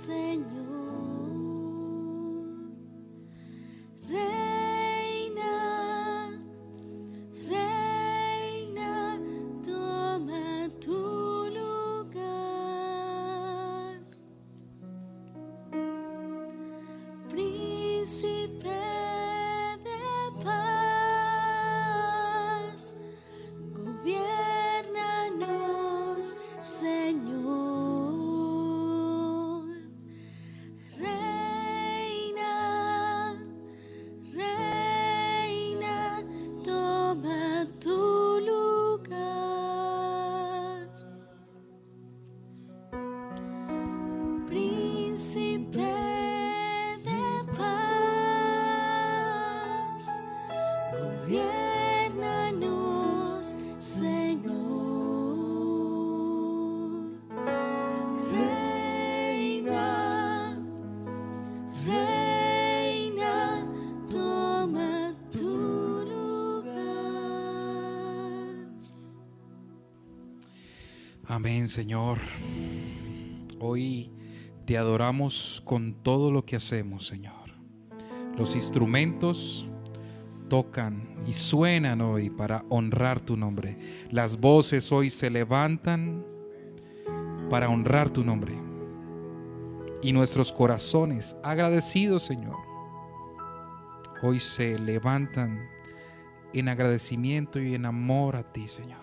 Señor. Reina, reina, toma tu lugar. Príncipe de paz, gobiérnanos, Señor. Reina, reina, toma tu lugar. Príncipe de paz, gobiérnanos, Señor. Reina, reina, toma tu lugar. Amén, Señor. Hoy te adoramos con todo lo que hacemos, Señor. Los instrumentos tocan y suenan hoy para honrar tu nombre. Las voces hoy se levantan para honrar tu nombre. Y nuestros corazones agradecidos, Señor, hoy se levantan en agradecimiento y en amor a ti, Señor.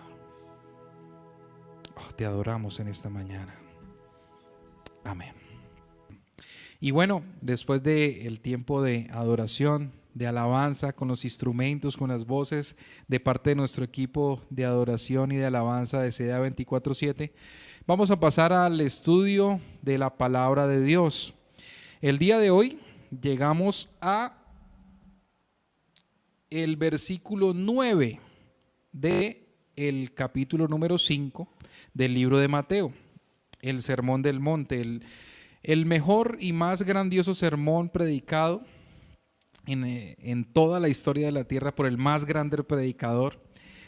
Oh, te adoramos en esta mañana. Amén. Y bueno, después del tiempo de adoración, de alabanza, con los instrumentos, con las voces de parte de nuestro equipo de adoración y de alabanza de CDA 24/7, vamos a pasar al estudio de la palabra de Dios. El día de hoy llegamos a el versículo 9 de el capítulo número 5 del libro de Mateo, el Sermón del Monte, el mejor y más grandioso sermón predicado en toda la historia de la tierra por el más grande predicador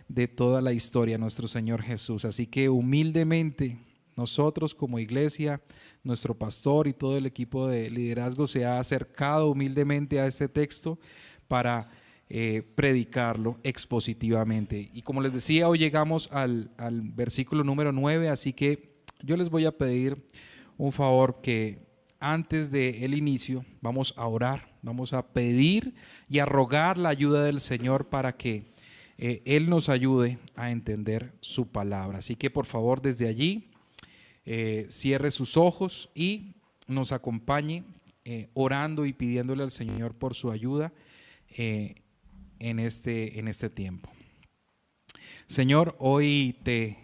de toda la historia, nuestro Señor Jesús. Así que humildemente nosotros como iglesia, nuestro pastor y todo el equipo de liderazgo se ha acercado humildemente a este texto para predicarlo expositivamente. Y como les decía, hoy llegamos al versículo número 9, así que yo les voy a pedir un favor, que antes del inicio vamos a orar, vamos a pedir y a rogar la ayuda del Señor para que Él nos ayude a entender su palabra. Así que por favor desde allí cierre sus ojos y nos acompañe orando y pidiéndole al Señor por su ayuda en este tiempo. Señor, hoy te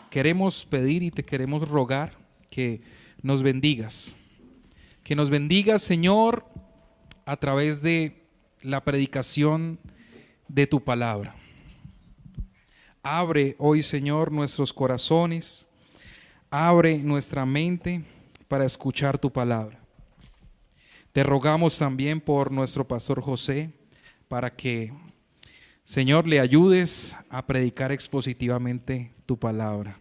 queremos pedir y te queremos rogar que nos bendigas, Señor, a través de la predicación de tu palabra. Abre hoy, Señor, nuestros corazones, abre nuestra mente para escuchar tu palabra. Te rogamos también por nuestro pastor José, para que, Señor, le ayudes a predicar expositivamente tu palabra.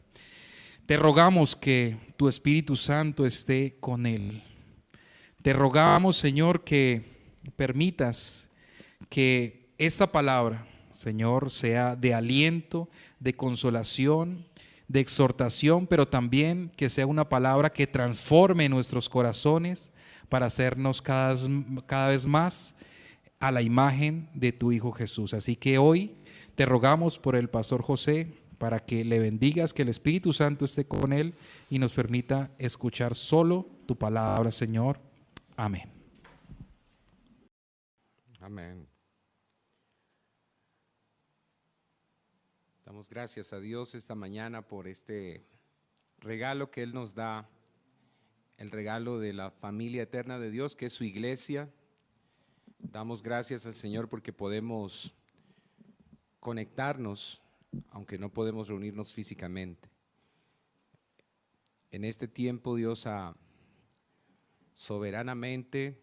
Te rogamos que tu Espíritu Santo esté con él. Te rogamos, Señor, que permitas que esta palabra, Señor, sea de aliento, de consolación, de exhortación, pero también que sea una palabra que transforme nuestros corazones para hacernos cada vez más a la imagen de tu Hijo Jesús. Así que hoy te rogamos por el pastor José, para que le bendigas, que el Espíritu Santo esté con él y nos permita escuchar solo tu palabra, Señor. Amén. Amén. Damos gracias a Dios esta mañana por este regalo que Él nos da, el regalo de la familia eterna de Dios, que es su iglesia. Damos gracias al Señor porque podemos conectarnos, aunque no podemos reunirnos físicamente. En este tiempo Dios ha soberanamente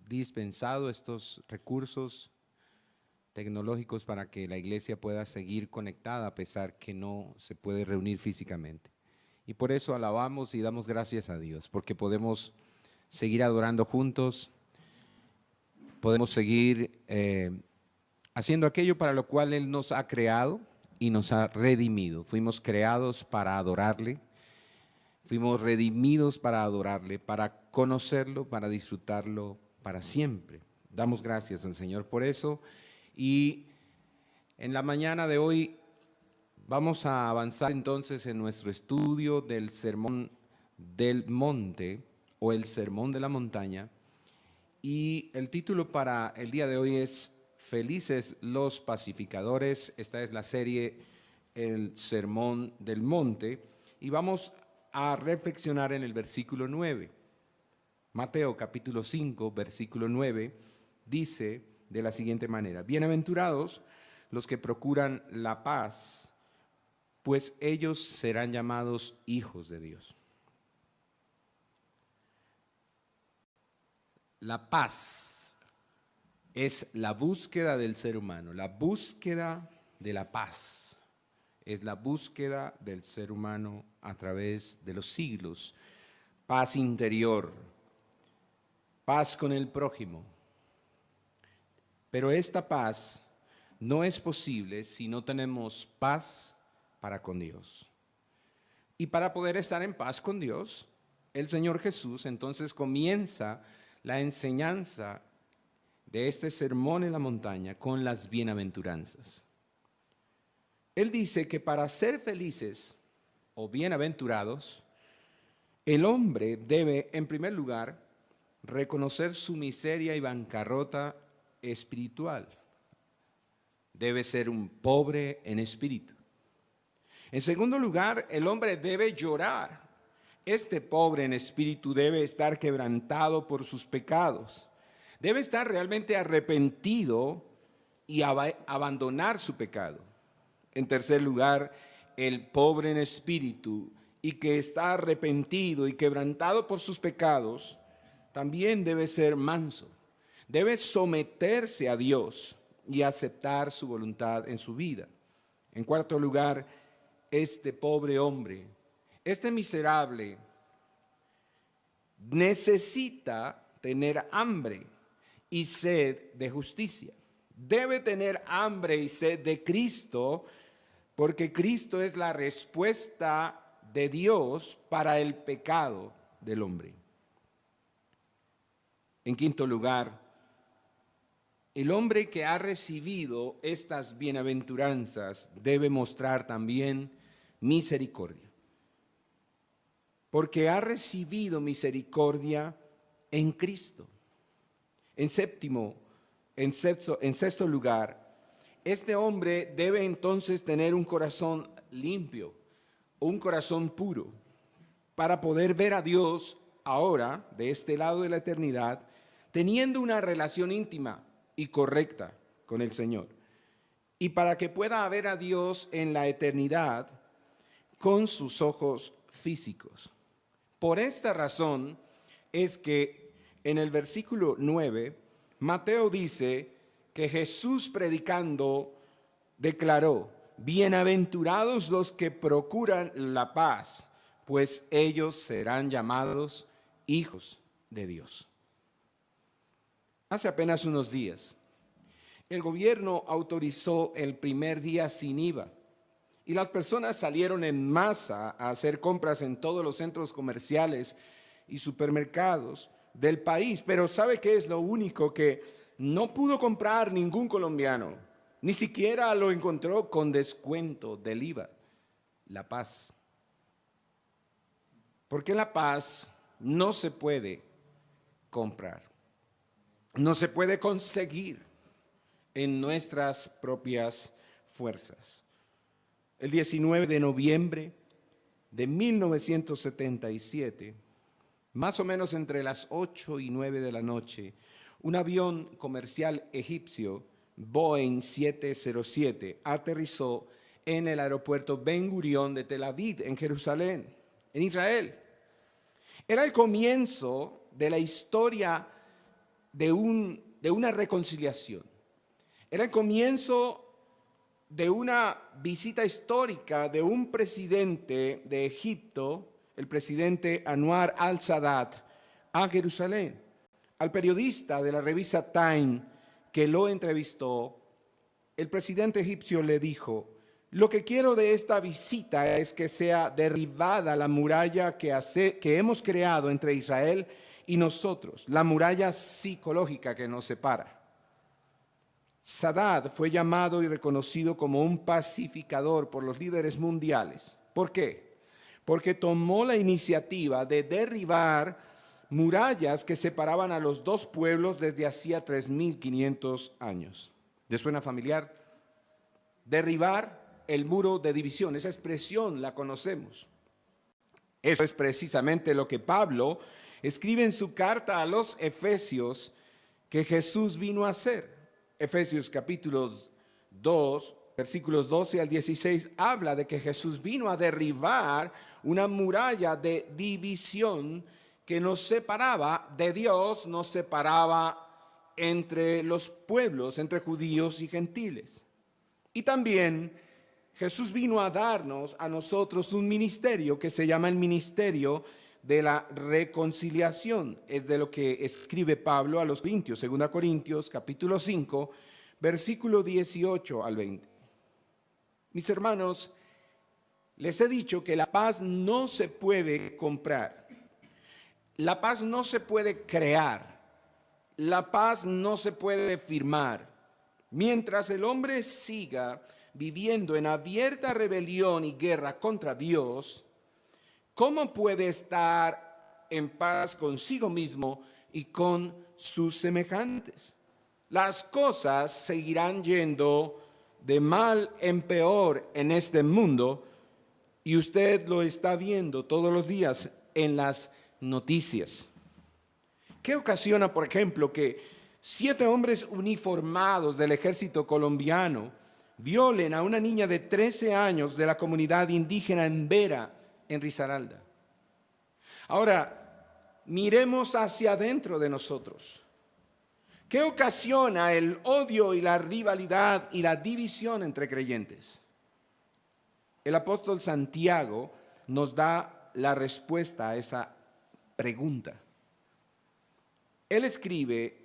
dispensado estos recursos tecnológicos para que la iglesia pueda seguir conectada a pesar que no se puede reunir físicamente. Y por eso alabamos y damos gracias a Dios, porque podemos seguir adorando juntos, podemos seguir haciendo aquello para lo cual Él nos ha creado y nos ha redimido. Fuimos creados para adorarle, fuimos redimidos para adorarle, para conocerlo, para disfrutarlo para siempre. Damos gracias al Señor por eso. Y en la mañana de hoy vamos a avanzar entonces en nuestro estudio del Sermón del Monte o el Sermón de la Montaña. Y el título para el día de hoy es Felices los pacificadores. Esta es la serie El Sermón del Monte. Y vamos a reflexionar en el versículo 9. Mateo capítulo 5, versículo 9, dice de la siguiente manera: Bienaventurados los que procuran la paz, pues ellos serán llamados hijos de Dios. La paz es la búsqueda del ser humano, la búsqueda de la paz. Es la búsqueda del ser humano a través de los siglos. Paz interior, paz con el prójimo. Pero esta paz no es posible si no tenemos paz para con Dios. Y para poder estar en paz con Dios, el Señor Jesús entonces comienza la enseñanza de este sermón en la montaña con las bienaventuranzas. Él dice que para ser felices o bienaventurados, el hombre debe, en primer lugar, reconocer su miseria y bancarrota espiritual. Debe ser un pobre en espíritu. En segundo lugar, el hombre debe llorar. Este pobre en espíritu debe estar quebrantado por sus pecados. Debe estar realmente arrepentido y abandonar su pecado. En tercer lugar, el pobre en espíritu y que está arrepentido y quebrantado por sus pecados, también debe ser manso. Debe someterse a Dios y aceptar su voluntad en su vida. En cuarto lugar, este pobre hombre, este miserable, necesita tener hambre y sed de justicia. Debe tener hambre y sed de Cristo, porque Cristo es la respuesta de Dios para el pecado del hombre. En quinto lugar, el hombre que ha recibido estas bienaventuranzas debe mostrar también misericordia, porque ha recibido misericordia en Cristo. En sexto lugar, este hombre debe entonces tener un corazón limpio, un corazón puro, para poder ver a Dios ahora, de este lado de la eternidad, teniendo una relación íntima y correcta con el Señor. Y para que pueda ver a Dios en la eternidad con sus ojos físicos. Por esta razón es que en el versículo 9, Mateo dice que Jesús predicando declaró: bienaventurados los que procuran la paz, pues ellos serán llamados hijos de Dios. Hace apenas unos días, el gobierno autorizó el primer día sin IVA y las personas salieron en masa a hacer compras en todos los centros comerciales y supermercados del país. Pero ¿sabe qué es lo único que no pudo comprar ningún colombiano? Ni siquiera lo encontró con descuento del IVA: la paz. Porque la paz no se puede comprar, no se puede conseguir en nuestras propias fuerzas. El 19 de noviembre de 1977, más o menos entre las 8 y 9 de la noche, un avión comercial egipcio, Boeing 707, aterrizó en el aeropuerto Ben Gurión de Tel Aviv, en Jerusalén, en Israel. Era el comienzo de la historia de una reconciliación. Era el comienzo de una visita histórica de un presidente de Egipto, el presidente Anwar al-Sadat, a Jerusalén. Al periodista de la revista Time que lo entrevistó, el presidente egipcio le dijo: lo que quiero de esta visita es que sea derribada la muralla que hemos creado entre Israel y nosotros, la muralla psicológica que nos separa. Sadat fue llamado y reconocido como un pacificador por los líderes mundiales. ¿Por qué? Porque tomó la iniciativa de derribar murallas que separaban a los dos pueblos desde hacía 3.500 años. ¿Les suena familiar? Derribar el muro de división, esa expresión la conocemos. Eso es precisamente lo que Pablo escribe en su carta a los Efesios que Jesús vino a hacer. Efesios capítulo 2, versículos 12 al 16, habla de que Jesús vino a derribar una muralla de división que nos separaba de Dios, nos separaba entre los pueblos, entre judíos y gentiles. Y también Jesús vino a darnos a nosotros un ministerio que se llama el ministerio de la reconciliación. Es de lo que escribe Pablo a los Corintios, 2 Corintios capítulo 5, versículo 18 al 20. Mis hermanos, les he dicho que la paz no se puede comprar. La paz no se puede crear. La paz no se puede firmar. Mientras el hombre siga viviendo en abierta rebelión y guerra contra Dios, ¿cómo puede estar en paz consigo mismo y con sus semejantes? Las cosas seguirán yendo de mal en peor en este mundo y usted lo está viendo todos los días en las noticias. ¿Qué ocasiona, por ejemplo, que 7 hombres uniformados del ejército colombiano violen a una niña de 13 años de la comunidad indígena en Vera, en Risaralda? Ahora, miremos hacia adentro de nosotros. ¿Qué ocasiona el odio y la rivalidad y la división entre creyentes? El apóstol Santiago nos da la respuesta a esa pregunta. Él escribe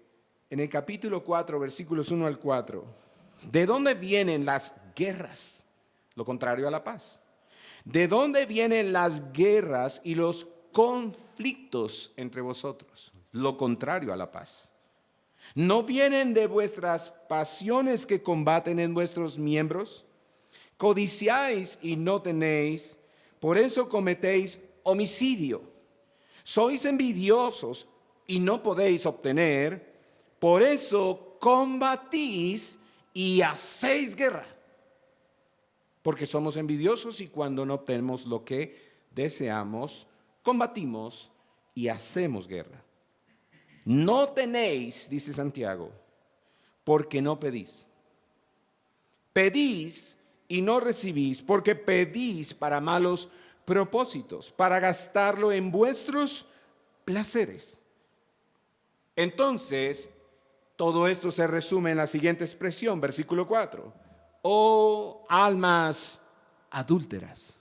en el capítulo 4, versículos 1 al 4, ¿de dónde vienen las guerras? Lo contrario a la paz. ¿De dónde vienen las guerras y los conflictos entre vosotros? Lo contrario a la paz. ¿No vienen de vuestras pasiones que combaten en vuestros miembros? Codiciáis y no tenéis, por eso cometéis homicidio. Sois envidiosos y no podéis obtener, por eso combatís y hacéis guerra. Porque somos envidiosos y cuando no obtenemos lo que deseamos, combatimos y hacemos guerra. No tenéis, dice Santiago, porque no pedís. Pedís y no recibís, porque pedís para malos propósitos, para gastarlo en vuestros placeres. Entonces, todo esto se resume en la siguiente expresión, versículo 4. Oh almas adúlteras,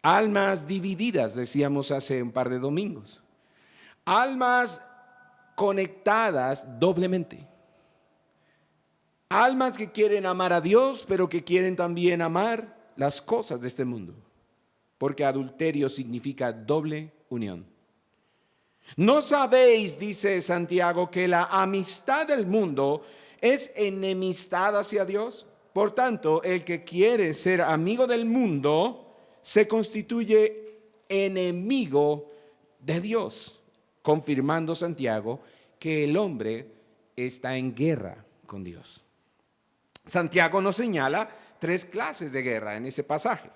almas divididas, decíamos hace un par de domingos. Almas conectadas doblemente. Almas que quieren amar a Dios, pero que quieren también amar las cosas de este mundo. Porque adulterio significa doble unión. ¿No sabéis, dice Santiago, que la amistad del mundo es enemistad hacia Dios? Por tanto, el que quiere ser amigo del mundo se constituye enemigo de Dios. Confirmando Santiago que el hombre está en guerra con Dios. Santiago nos señala 3 clases de guerra en ese pasaje.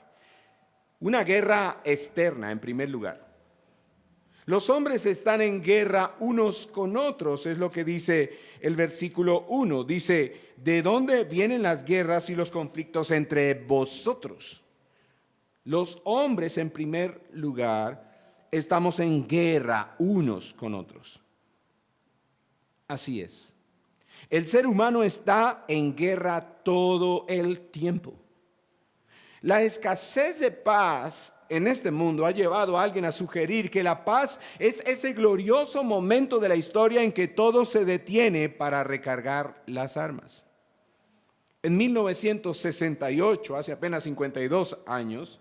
Una guerra externa, en primer lugar. Los hombres están en guerra unos con otros, es lo que dice el versículo 1. Dice, ¿de dónde vienen las guerras y los conflictos entre vosotros? Los hombres, en primer lugar, estamos en guerra unos con otros. Así es. El ser humano está en guerra todo el tiempo. La escasez de paz en este mundo ha llevado a alguien a sugerir que la paz es ese glorioso momento de la historia en que todo se detiene para recargar las armas. En 1968, hace apenas 52 años,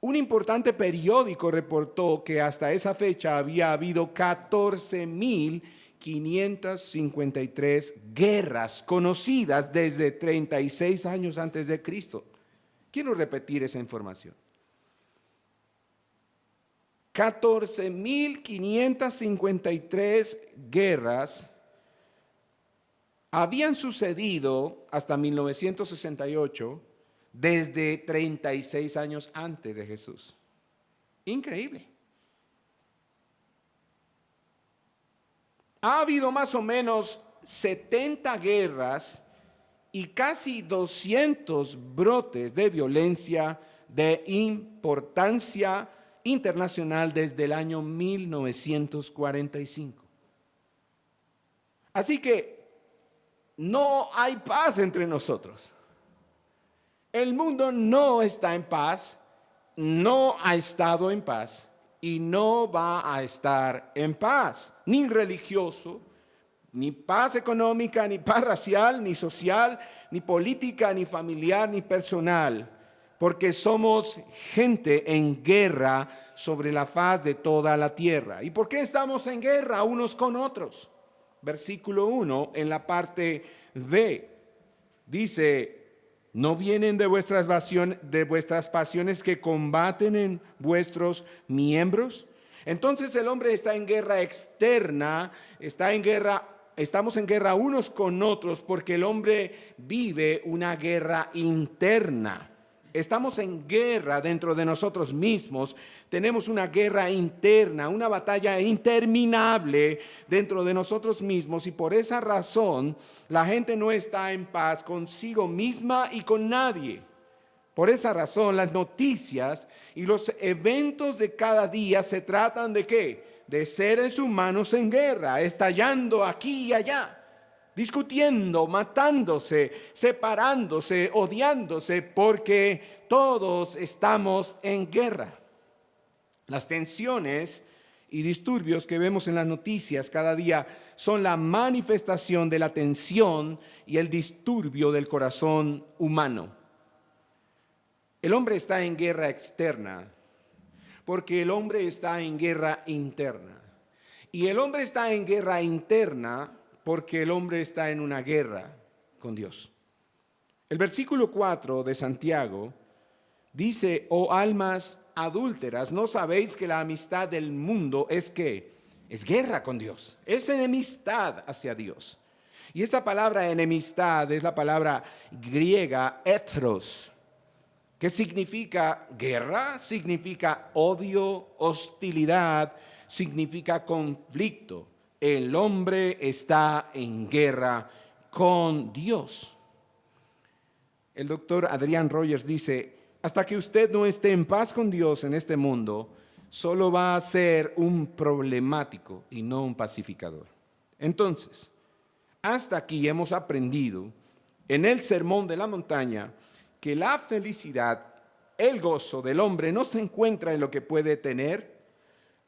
un importante periódico reportó que hasta esa fecha había habido 14.553 guerras conocidas desde 36 años antes de Cristo. Quiero repetir esa información. 14.553 guerras habían sucedido hasta 1968 desde 36 años antes de Jesús. Increíble. Ha habido más o menos 70 guerras y casi 200 brotes de violencia de importancia internacional desde el año 1945. Así que no hay paz entre nosotros. El mundo no está en paz, no ha estado en paz y no va a estar en paz, ni religioso, ni paz económica, ni paz racial, ni social, ni política, ni familiar, ni personal, porque somos gente en guerra sobre la faz de toda la tierra. ¿Y por qué estamos en guerra unos con otros? Versículo 1 en la parte B dice: ¿no vienen de vuestras pasiones que combaten en vuestros miembros? Entonces el hombre está en guerra externa, estamos en guerra unos con otros porque el hombre vive una guerra interna. Estamos en guerra dentro de nosotros mismos, tenemos una guerra interna, una batalla interminable dentro de nosotros mismos, y por esa razón la gente no está en paz consigo misma y con nadie. Por esa razón las noticias y los eventos de cada día se tratan de ¿qué? De seres humanos en guerra, estallando aquí y allá, discutiendo, matándose, separándose, odiándose, porque todos estamos en guerra. Las tensiones y disturbios que vemos en las noticias cada día son la manifestación de la tensión y el disturbio del corazón humano. El hombre está en guerra externa porque el hombre está en guerra interna. Y el hombre está en guerra interna porque el hombre está en una guerra con Dios. El versículo 4 de Santiago dice: oh almas adúlteras, ¿no sabéis que la amistad del mundo es qué? Es guerra con Dios, es enemistad hacia Dios. Y esa palabra enemistad es la palabra griega ethros, que significa guerra, significa odio, hostilidad, significa conflicto. El hombre está en guerra con Dios. El doctor Adrian Rogers dice: hasta que usted no esté en paz con Dios en este mundo, solo va a ser un problemático y no un pacificador. Entonces, hasta aquí hemos aprendido en el Sermón de la Montaña que la felicidad, el gozo del hombre no se encuentra en lo que puede tener,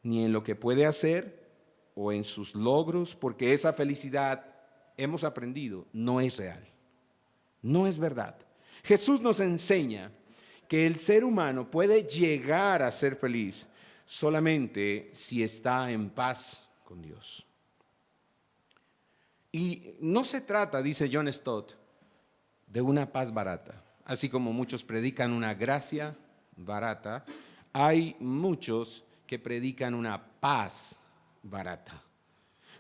ni en lo que puede hacer, o en sus logros, porque esa felicidad, hemos aprendido, no es real, no es verdad. Jesús nos enseña que el ser humano puede llegar a ser feliz solamente si está en paz con Dios. Y no se trata, dice John Stott, de una paz barata. Así como muchos predican una gracia barata, hay muchos que predican una paz barata.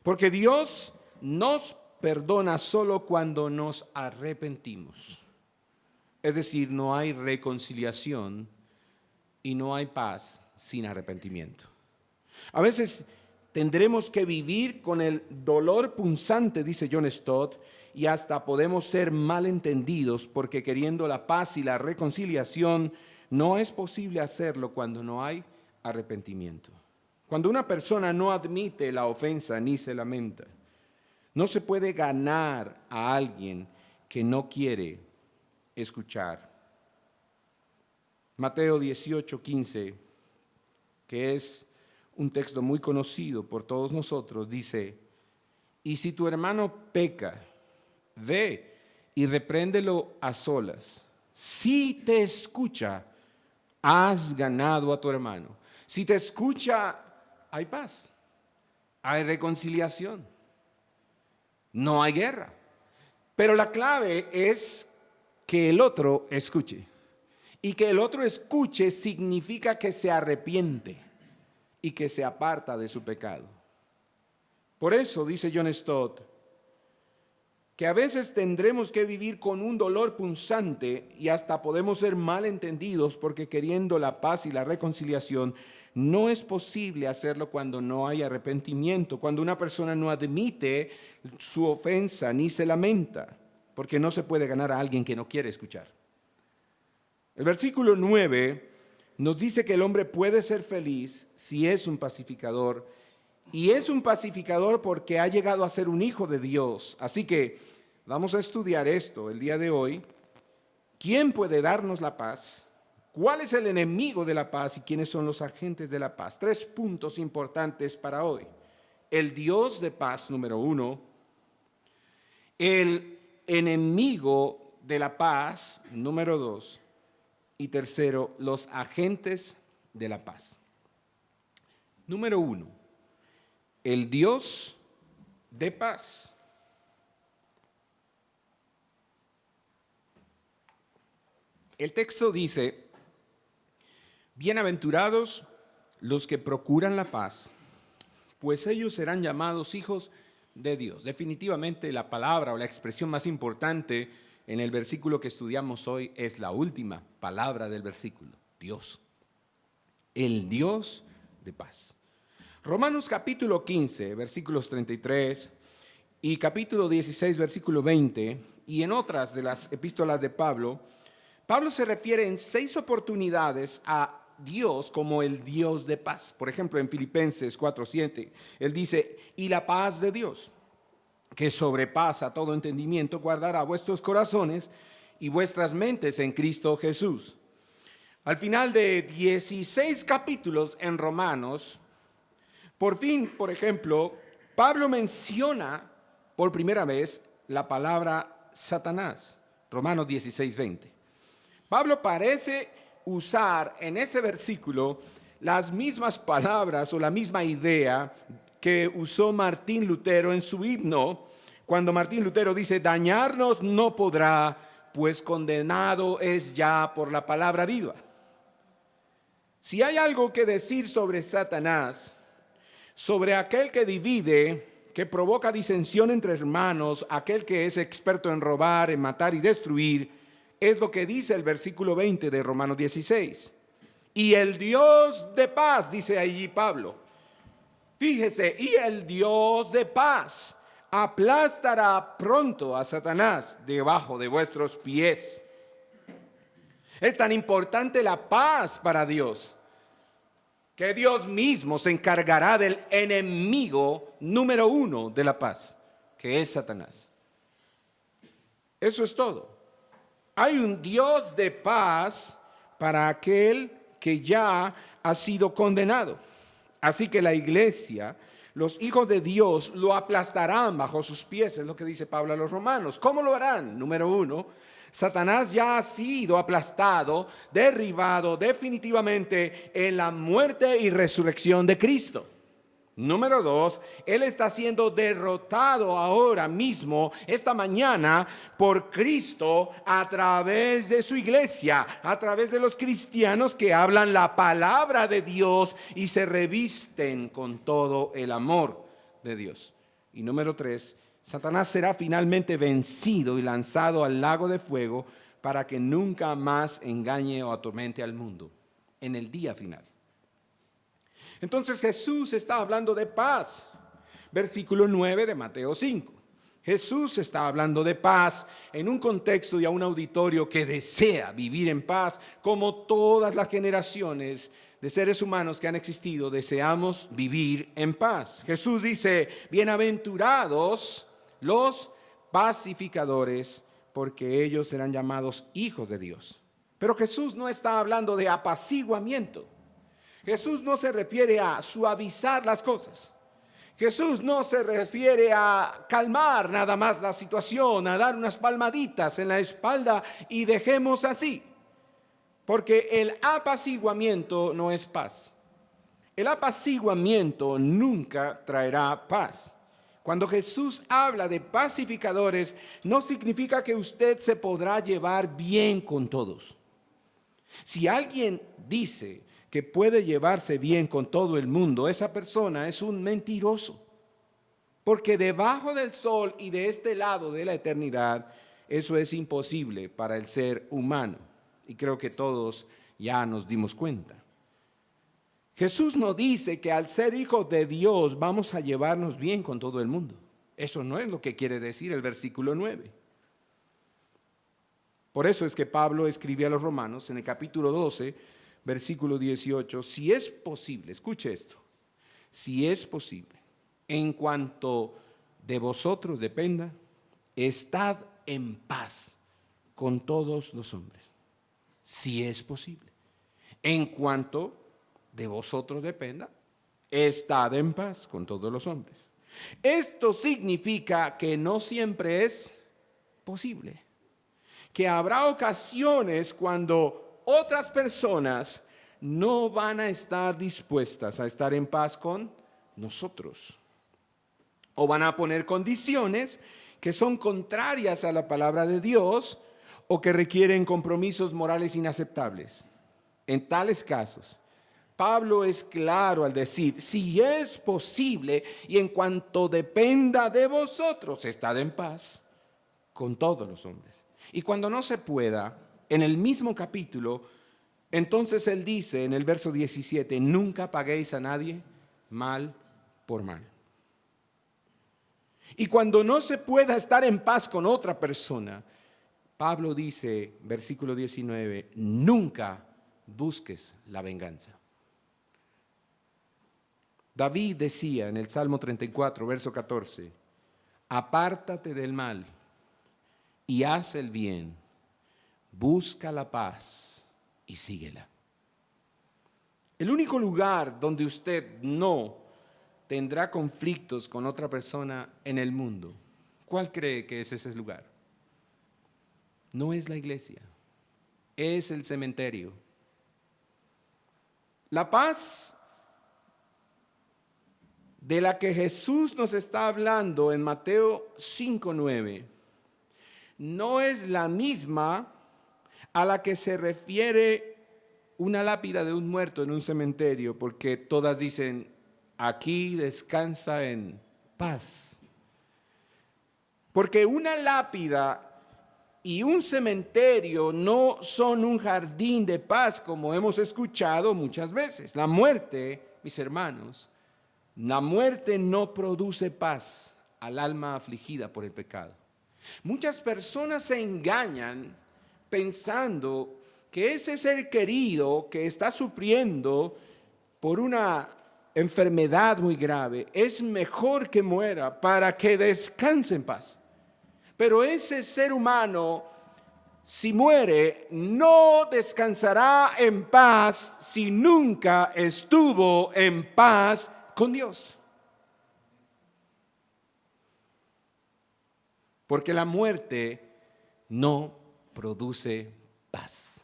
Porque Dios nos perdona solo cuando nos arrepentimos. Es decir, no hay reconciliación y no hay paz sin arrepentimiento. A veces tendremos que vivir con el dolor punzante, dice John Stott, y hasta podemos ser malentendidos porque queriendo la paz y la reconciliación no es posible hacerlo cuando no hay arrepentimiento. Cuando una persona no admite la ofensa ni se lamenta, no se puede ganar a alguien que no quiere escuchar. Mateo 18:15, que es un texto muy conocido por todos nosotros, dice: y si tu hermano peca, ve y repréndelo a solas. Si te escucha, has ganado a tu hermano. Si te escucha, hay paz, hay reconciliación, no hay guerra. Pero la clave es que el otro escuche. Y que el otro escuche significa que se arrepiente y que se aparta de su pecado. Por eso dice John Stott que a veces tendremos que vivir con un dolor punzante y hasta podemos ser malentendidos porque queriendo la paz y la reconciliación no es posible hacerlo cuando no hay arrepentimiento, cuando una persona no admite su ofensa ni se lamenta, porque no se puede ganar a alguien que no quiere escuchar. El versículo 9 nos dice que el hombre puede ser feliz si es un pacificador, y es un pacificador porque ha llegado a ser un hijo de Dios. Así que vamos a estudiar esto el día de hoy. ¿Quién puede darnos la paz? ¿Cuál es el enemigo de la paz y quiénes son los agentes de la paz? 3 puntos importantes para hoy. El Dios de paz, número 1. El enemigo de la paz, número 2. Y tercero, los agentes de la paz. Número 1. El Dios de paz. El texto dice: bienaventurados los que procuran la paz, pues ellos serán llamados hijos de Dios. Definitivamente la palabra o la expresión más importante en el versículo que estudiamos hoy es la última palabra del versículo: Dios. El Dios de paz. Romanos capítulo 15, versículos 33 y capítulo 16, versículo 20, y en otras de las epístolas de Pablo, Pablo se refiere en 6 oportunidades a Dios como el Dios de paz. Por ejemplo, en Filipenses 4:7, él dice: y la paz de Dios, que sobrepasa todo entendimiento, guardará vuestros corazones y vuestras mentes en Cristo Jesús. Al final de 16 capítulos en Romanos, por fin, por ejemplo, Pablo menciona por primera vez la palabra Satanás. Romanos 16:20. Pablo parece usar en ese versículo las mismas palabras o la misma idea que usó Martín Lutero en su himno, cuando Martín Lutero dice: dañarnos no podrá, pues condenado es ya por la palabra viva. Si hay algo que decir sobre Satanás, sobre aquel que divide, que provoca disensión entre hermanos, aquel que es experto en robar, en matar y destruir, es lo que dice el versículo 20 de Romanos 16. Y el Dios de paz, dice allí Pablo. Fíjese, y el Dios de paz aplastará pronto a Satanás debajo de vuestros pies. Es tan importante la paz para Dios, que Dios mismo se encargará del enemigo número 1 de la paz, que es Satanás. Eso es todo. Hay un Dios de paz para aquel que ya ha sido condenado. Así que la iglesia, los hijos de Dios, lo aplastarán bajo sus pies, es lo que dice Pablo a los romanos. ¿Cómo lo harán? Número 1, Satanás ya ha sido aplastado, derribado definitivamente en la muerte y resurrección de Cristo. Número 2, él está siendo derrotado ahora mismo, esta mañana, por Cristo a través de su iglesia, a través de los cristianos que hablan la palabra de Dios y se revisten con todo el amor de Dios. Y número 3, Satanás será finalmente vencido y lanzado al lago de fuego para que nunca más engañe o atormente al mundo en el día final. Entonces Jesús está hablando de paz. Versículo 9 de Mateo 5. Jesús está hablando de paz en un contexto y a un auditorio que desea vivir en paz, como todas las generaciones de seres humanos que han existido deseamos vivir en paz. Jesús dice: bienaventurados los pacificadores, porque ellos serán llamados hijos de Dios. Pero Jesús no está hablando de apaciguamiento. Jesús no se refiere a suavizar las cosas. Jesús no se refiere a calmar nada más la situación, a dar unas palmaditas en la espalda y dejemos así. Porque el apaciguamiento no es paz. El apaciguamiento nunca traerá paz. Cuando Jesús habla de pacificadores, no significa que usted se podrá llevar bien con todos. Si alguien dice que puede llevarse bien con todo el mundo, esa persona es un mentiroso. Porque debajo del sol y de este lado de la eternidad, eso es imposible para el ser humano. Y creo que todos ya nos dimos cuenta. Jesús no dice que al ser hijos de Dios vamos a llevarnos bien con todo el mundo. Eso no es lo que quiere decir el versículo 9. Por eso es que Pablo escribe a los romanos en el capítulo 12, versículo 18, si es posible, escuche esto, si es posible, en cuanto de vosotros dependa, estad en paz con todos los hombres. Si es posible, en cuanto de vosotros dependa, estad en paz con todos los hombres. Esto significa que no siempre es posible, que habrá ocasiones cuando otras personas no van a estar dispuestas a estar en paz con nosotros, o van a poner condiciones que son contrarias a la palabra de Dios o que requieren compromisos morales inaceptables. En tales casos, Pablo es claro al decir, si es posible y en cuanto dependa de vosotros, estad en paz con todos los hombres. Y cuando no se pueda, en el mismo capítulo, entonces él dice en el verso 17, nunca paguéis a nadie mal por mal. Y cuando no se pueda estar en paz con otra persona, Pablo dice, versículo 19, nunca busques la venganza. David decía en el Salmo 34, verso 14, apártate del mal y haz el bien, busca la paz y síguela. El único lugar donde usted no tendrá conflictos con otra persona en el mundo, ¿cuál cree que es ese lugar? No es la iglesia, es el cementerio. La paz de la que Jesús nos está hablando en Mateo 5:9 no es la misma a la que se refiere una lápida de un muerto en un cementerio, porque todas dicen, aquí descansa en paz. Porque una lápida y un cementerio no son un jardín de paz, como hemos escuchado muchas veces. La muerte, mis hermanos, la muerte no produce paz al alma afligida por el pecado. Muchas personas se engañan pensando que ese ser querido que está sufriendo por una enfermedad muy grave es mejor que muera para que descanse en paz. Pero ese ser humano, si muere, no descansará en paz si nunca estuvo en paz con Dios. Porque la muerte no produce paz.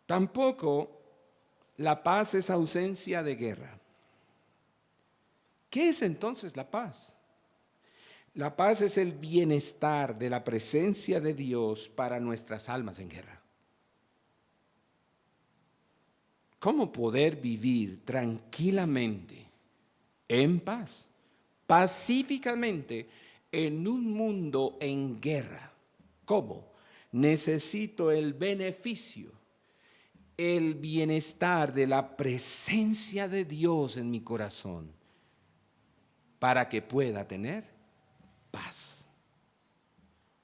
Tampoco la paz es ausencia de guerra. ¿Qué es entonces la paz? La paz es el bienestar de la presencia de Dios para nuestras almas en guerra. ¿Cómo poder vivir tranquilamente, en paz, pacíficamente, en un mundo en guerra? ¿Cómo? Necesito el beneficio, el bienestar de la presencia de Dios en mi corazón para que pueda tener paz.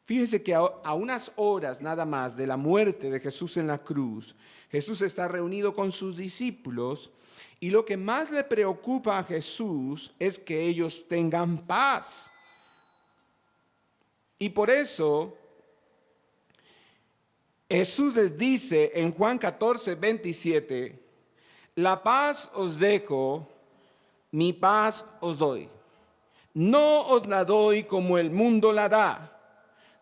Fíjense que a unas horas nada más de la muerte de Jesús en la cruz, Jesús está reunido con sus discípulos y lo que más le preocupa a Jesús es que ellos tengan paz. Y por eso Jesús les dice en Juan 14, 27, la paz os dejo, mi paz os doy. No os la doy como el mundo la da.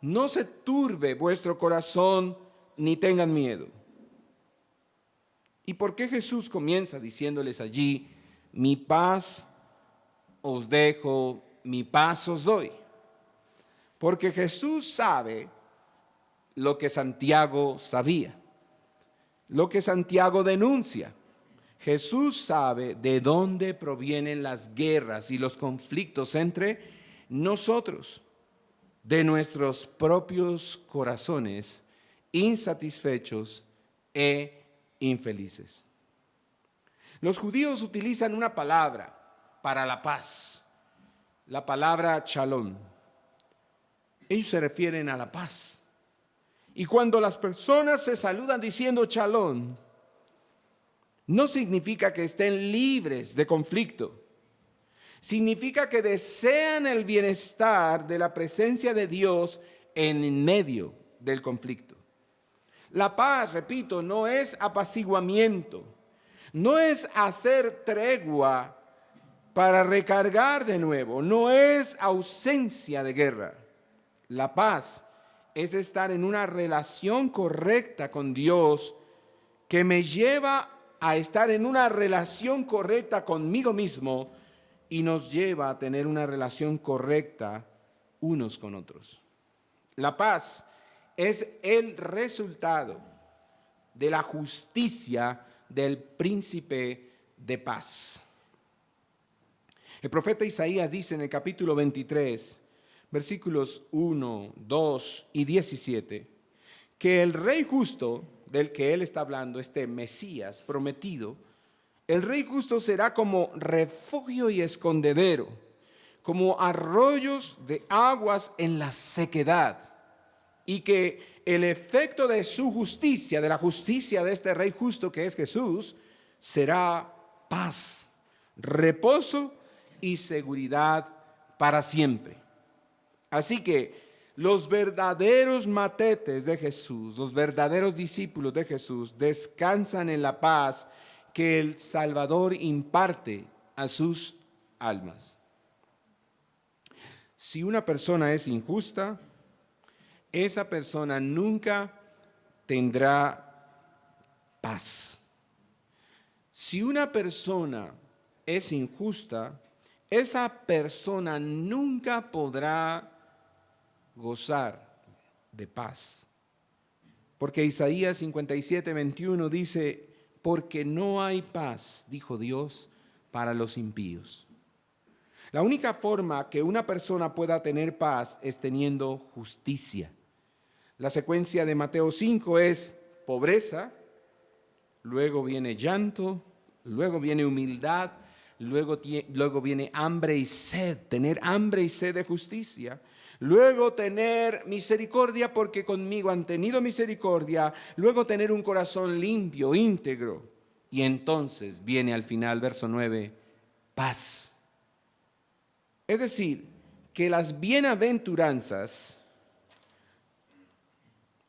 No se turbe vuestro corazón ni tengan miedo. ¿Y por qué Jesús comienza diciéndoles allí, mi paz os dejo, mi paz os doy? Porque Jesús sabe lo que Santiago sabía, lo que Santiago denuncia. Jesús sabe de dónde provienen las guerras y los conflictos entre nosotros, de nuestros propios corazones insatisfechos e infelices. Los judíos utilizan una palabra para la paz, la palabra shalom. Ellos se refieren a la paz. Y cuando las personas se saludan diciendo shalom, no significa que estén libres de conflicto. Significa que desean el bienestar de la presencia de Dios en medio del conflicto. La paz, repito, no es apaciguamiento, no es hacer tregua para recargar de nuevo, no es ausencia de guerra. La paz es estar en una relación correcta con Dios que me lleva a estar en una relación correcta conmigo mismo y nos lleva a tener una relación correcta unos con otros. La paz es el resultado de la justicia del príncipe de paz. El profeta Isaías dice en el capítulo 23, versículos 1, 2 y 17, que el rey justo del que él está hablando, este Mesías prometido, el rey justo será como refugio y escondedero, como arroyos de aguas en la sequedad, y que el efecto de su justicia, de la justicia de este rey justo que es Jesús, será paz, reposo y seguridad para siempre. Así que los verdaderos matetes de Jesús, los verdaderos discípulos de Jesús, descansan en la paz que el Salvador imparte a sus almas. Si una persona es injusta, esa persona nunca tendrá paz. Si una persona es injusta, esa persona nunca podrá gozar de paz. Porque Isaías 57, 21 dice, porque no hay paz, dijo Dios, para los impíos. La única forma que una persona pueda tener paz es teniendo justicia. La secuencia de Mateo 5 es pobreza, luego viene llanto, luego viene humildad, luego viene hambre y sed, tener hambre y sed de justicia. Luego tener misericordia porque conmigo han tenido misericordia. Luego tener un corazón limpio, íntegro. Y entonces viene al final, verso 9, paz. Es decir, que las bienaventuranzas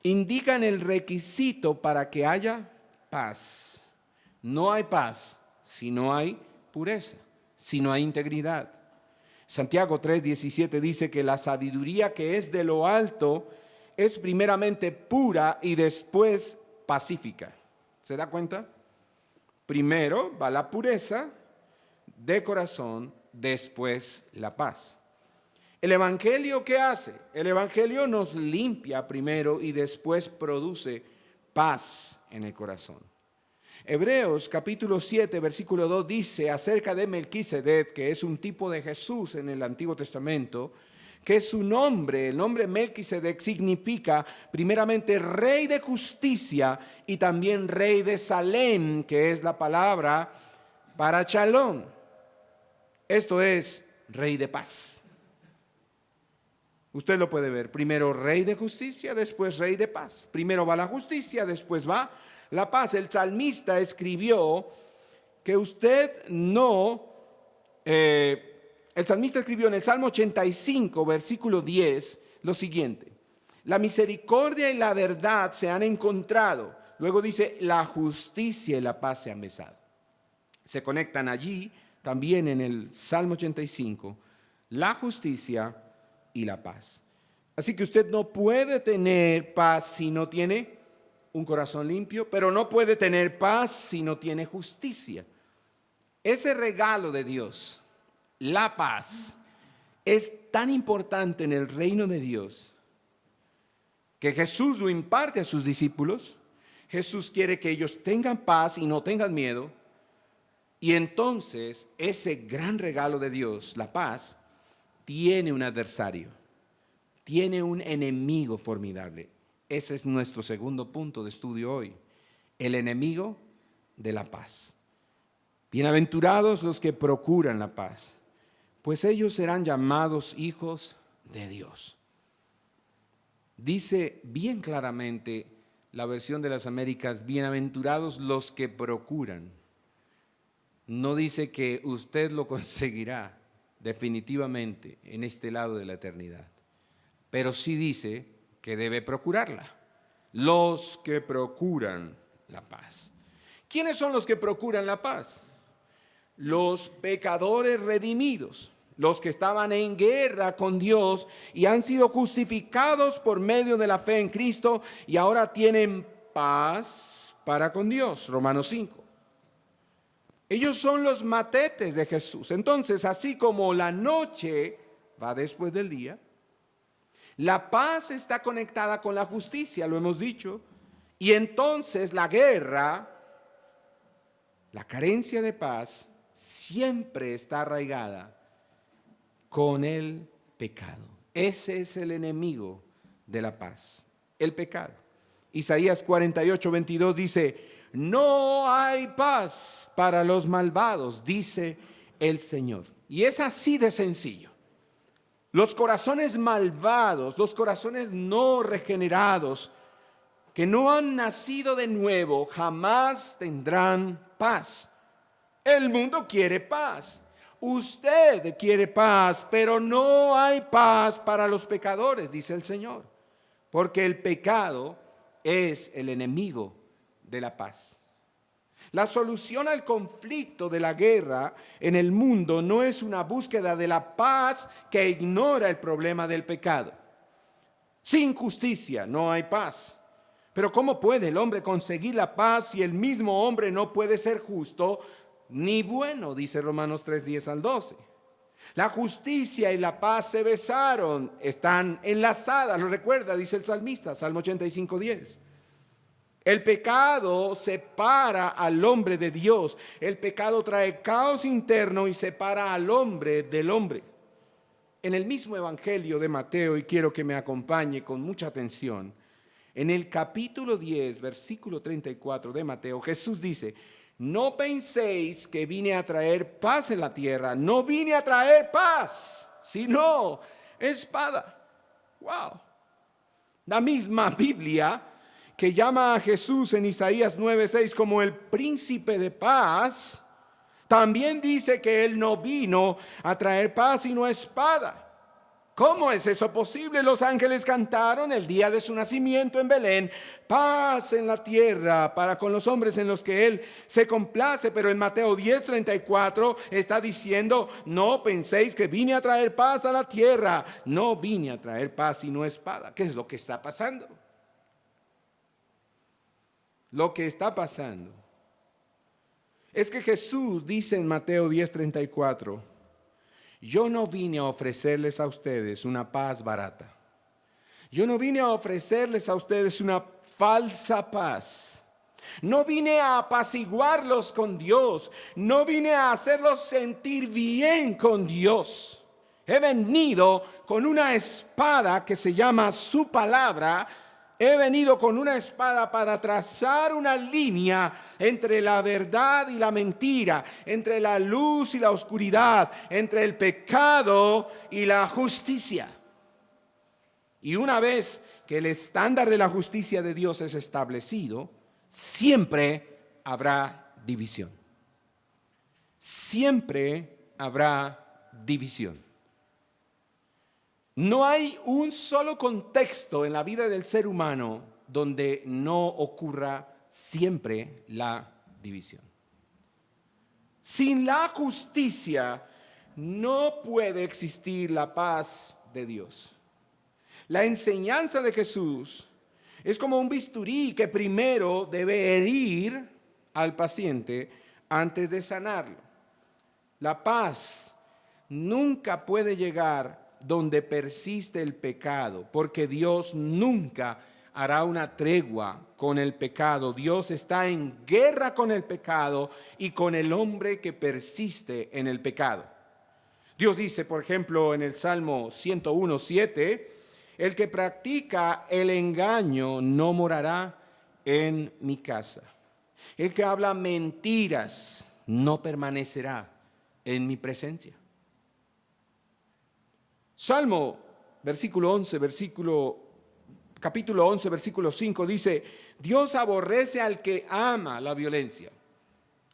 indican el requisito para que haya paz. No hay paz si no hay pureza, si no hay integridad. Santiago 3:17 dice que la sabiduría que es de lo alto es primeramente pura y después pacífica. ¿Se da cuenta? Primero va la pureza de corazón, después la paz. ¿El Evangelio qué hace? El Evangelio nos limpia primero y después produce paz en el corazón. Hebreos capítulo 7, versículo 2 dice acerca de Melquisedec, que es un tipo de Jesús en el Antiguo Testamento, que su nombre, el nombre Melquisedec, significa primeramente rey de justicia y también rey de Salem, que es la palabra para Shalom. Esto es rey de paz. Usted lo puede ver, primero rey de justicia, después rey de paz. Primero va la justicia, después va la paz. El salmista escribió que usted no, el salmista escribió en el Salmo 85, versículo 10, lo siguiente: La misericordia y la verdad se han encontrado. Luego dice, la justicia y la paz se han besado. Se conectan allí también en el Salmo 85, la justicia y la paz. Así que usted no puede tener paz si no tiene un corazón limpio, pero no puede tener paz si no tiene justicia. Ese regalo de Dios, la paz, es tan importante en el reino de Dios que Jesús lo imparte a sus discípulos. Jesús quiere que ellos tengan paz y no tengan miedo. Y entonces ese gran regalo de Dios, la paz, tiene un adversario, tiene un enemigo formidable. Ese es nuestro segundo punto de estudio hoy, el enemigo de la paz. Bienaventurados los que procuran la paz, pues ellos serán llamados hijos de Dios. Dice bien claramente la versión de las Américas, bienaventurados los que procuran. No dice que usted lo conseguirá definitivamente en este lado de la eternidad, pero sí dice que debe procurarla. Los que procuran la paz. ¿Quiénes son los que procuran la paz? Los pecadores redimidos, los que estaban en guerra con Dios y han sido justificados por medio de la fe en Cristo y ahora tienen paz para con Dios. Romanos 5. Ellos son los matetes de Jesús. Entonces, así como la noche va después del día, la paz está conectada con la justicia, lo hemos dicho, y entonces la guerra, la carencia de paz, siempre está arraigada con el pecado. Ese es el enemigo de la paz, el pecado. Isaías 48, 22 dice, no hay paz para los malvados, dice el Señor. Y es así de sencillo. Los corazones malvados, los corazones no regenerados, que no han nacido de nuevo, jamás tendrán paz. El mundo quiere paz. Usted quiere paz, pero no hay paz para los pecadores, dice el Señor. Porque el pecado es el enemigo de la paz. La solución al conflicto de la guerra en el mundo no es una búsqueda de la paz que ignora el problema del pecado. Sin justicia no hay paz. Pero ¿cómo puede el hombre conseguir la paz si el mismo hombre no puede ser justo ni bueno? Dice Romanos 3, 10 al 12. La justicia y la paz se besaron, están enlazadas, lo recuerda, dice el salmista, Salmo 85, 10. El pecado separa al hombre de Dios. El pecado trae caos interno y separa al hombre del hombre. En el mismo evangelio de Mateo, y quiero que me acompañe con mucha atención, en el capítulo 10, versículo 34 de Mateo, Jesús dice, no penséis que vine a traer paz en la tierra. No vine a traer paz, sino espada. Wow. La misma Biblia que llama a Jesús en Isaías 9:6 como el príncipe de paz, también dice que Él no vino a traer paz sino espada. ¿Cómo es eso posible? Los ángeles cantaron el día de su nacimiento en Belén, paz en la tierra para con los hombres en los que Él se complace. Pero en Mateo 10:34 está diciendo, no penséis que vine a traer paz a la tierra. No vine a traer paz sino espada. ¿Qué es lo que está pasando? Lo que está pasando es que Jesús dice en Mateo 10:34, yo no vine a ofrecerles a ustedes una paz barata. Yo no vine a ofrecerles a ustedes una falsa paz. No vine a apaciguarlos con Dios. No vine a hacerlos sentir bien con Dios. He venido con una espada que se llama su palabra. He venido con una espada para trazar una línea entre la verdad y la mentira, entre la luz y la oscuridad, entre el pecado y la justicia. Y una vez que el estándar de la justicia de Dios es establecido, siempre habrá división. Siempre habrá división. No hay un solo contexto en la vida del ser humano donde no ocurra siempre la división. Sin la justicia no puede existir la paz de Dios. La enseñanza de Jesús es como un bisturí que primero debe herir al paciente antes de sanarlo. La paz nunca puede llegar donde persiste el pecado, porque Dios nunca hará una tregua con el pecado. Dios está en guerra con el pecado y con el hombre que persiste en el pecado. Dios dice, por ejemplo, en el Salmo 101:7, el que practica el engaño no morará en mi casa. El que habla mentiras no permanecerá en mi presencia. Salmo, capítulo 11, versículo 5 dice, Dios aborrece al que ama la violencia.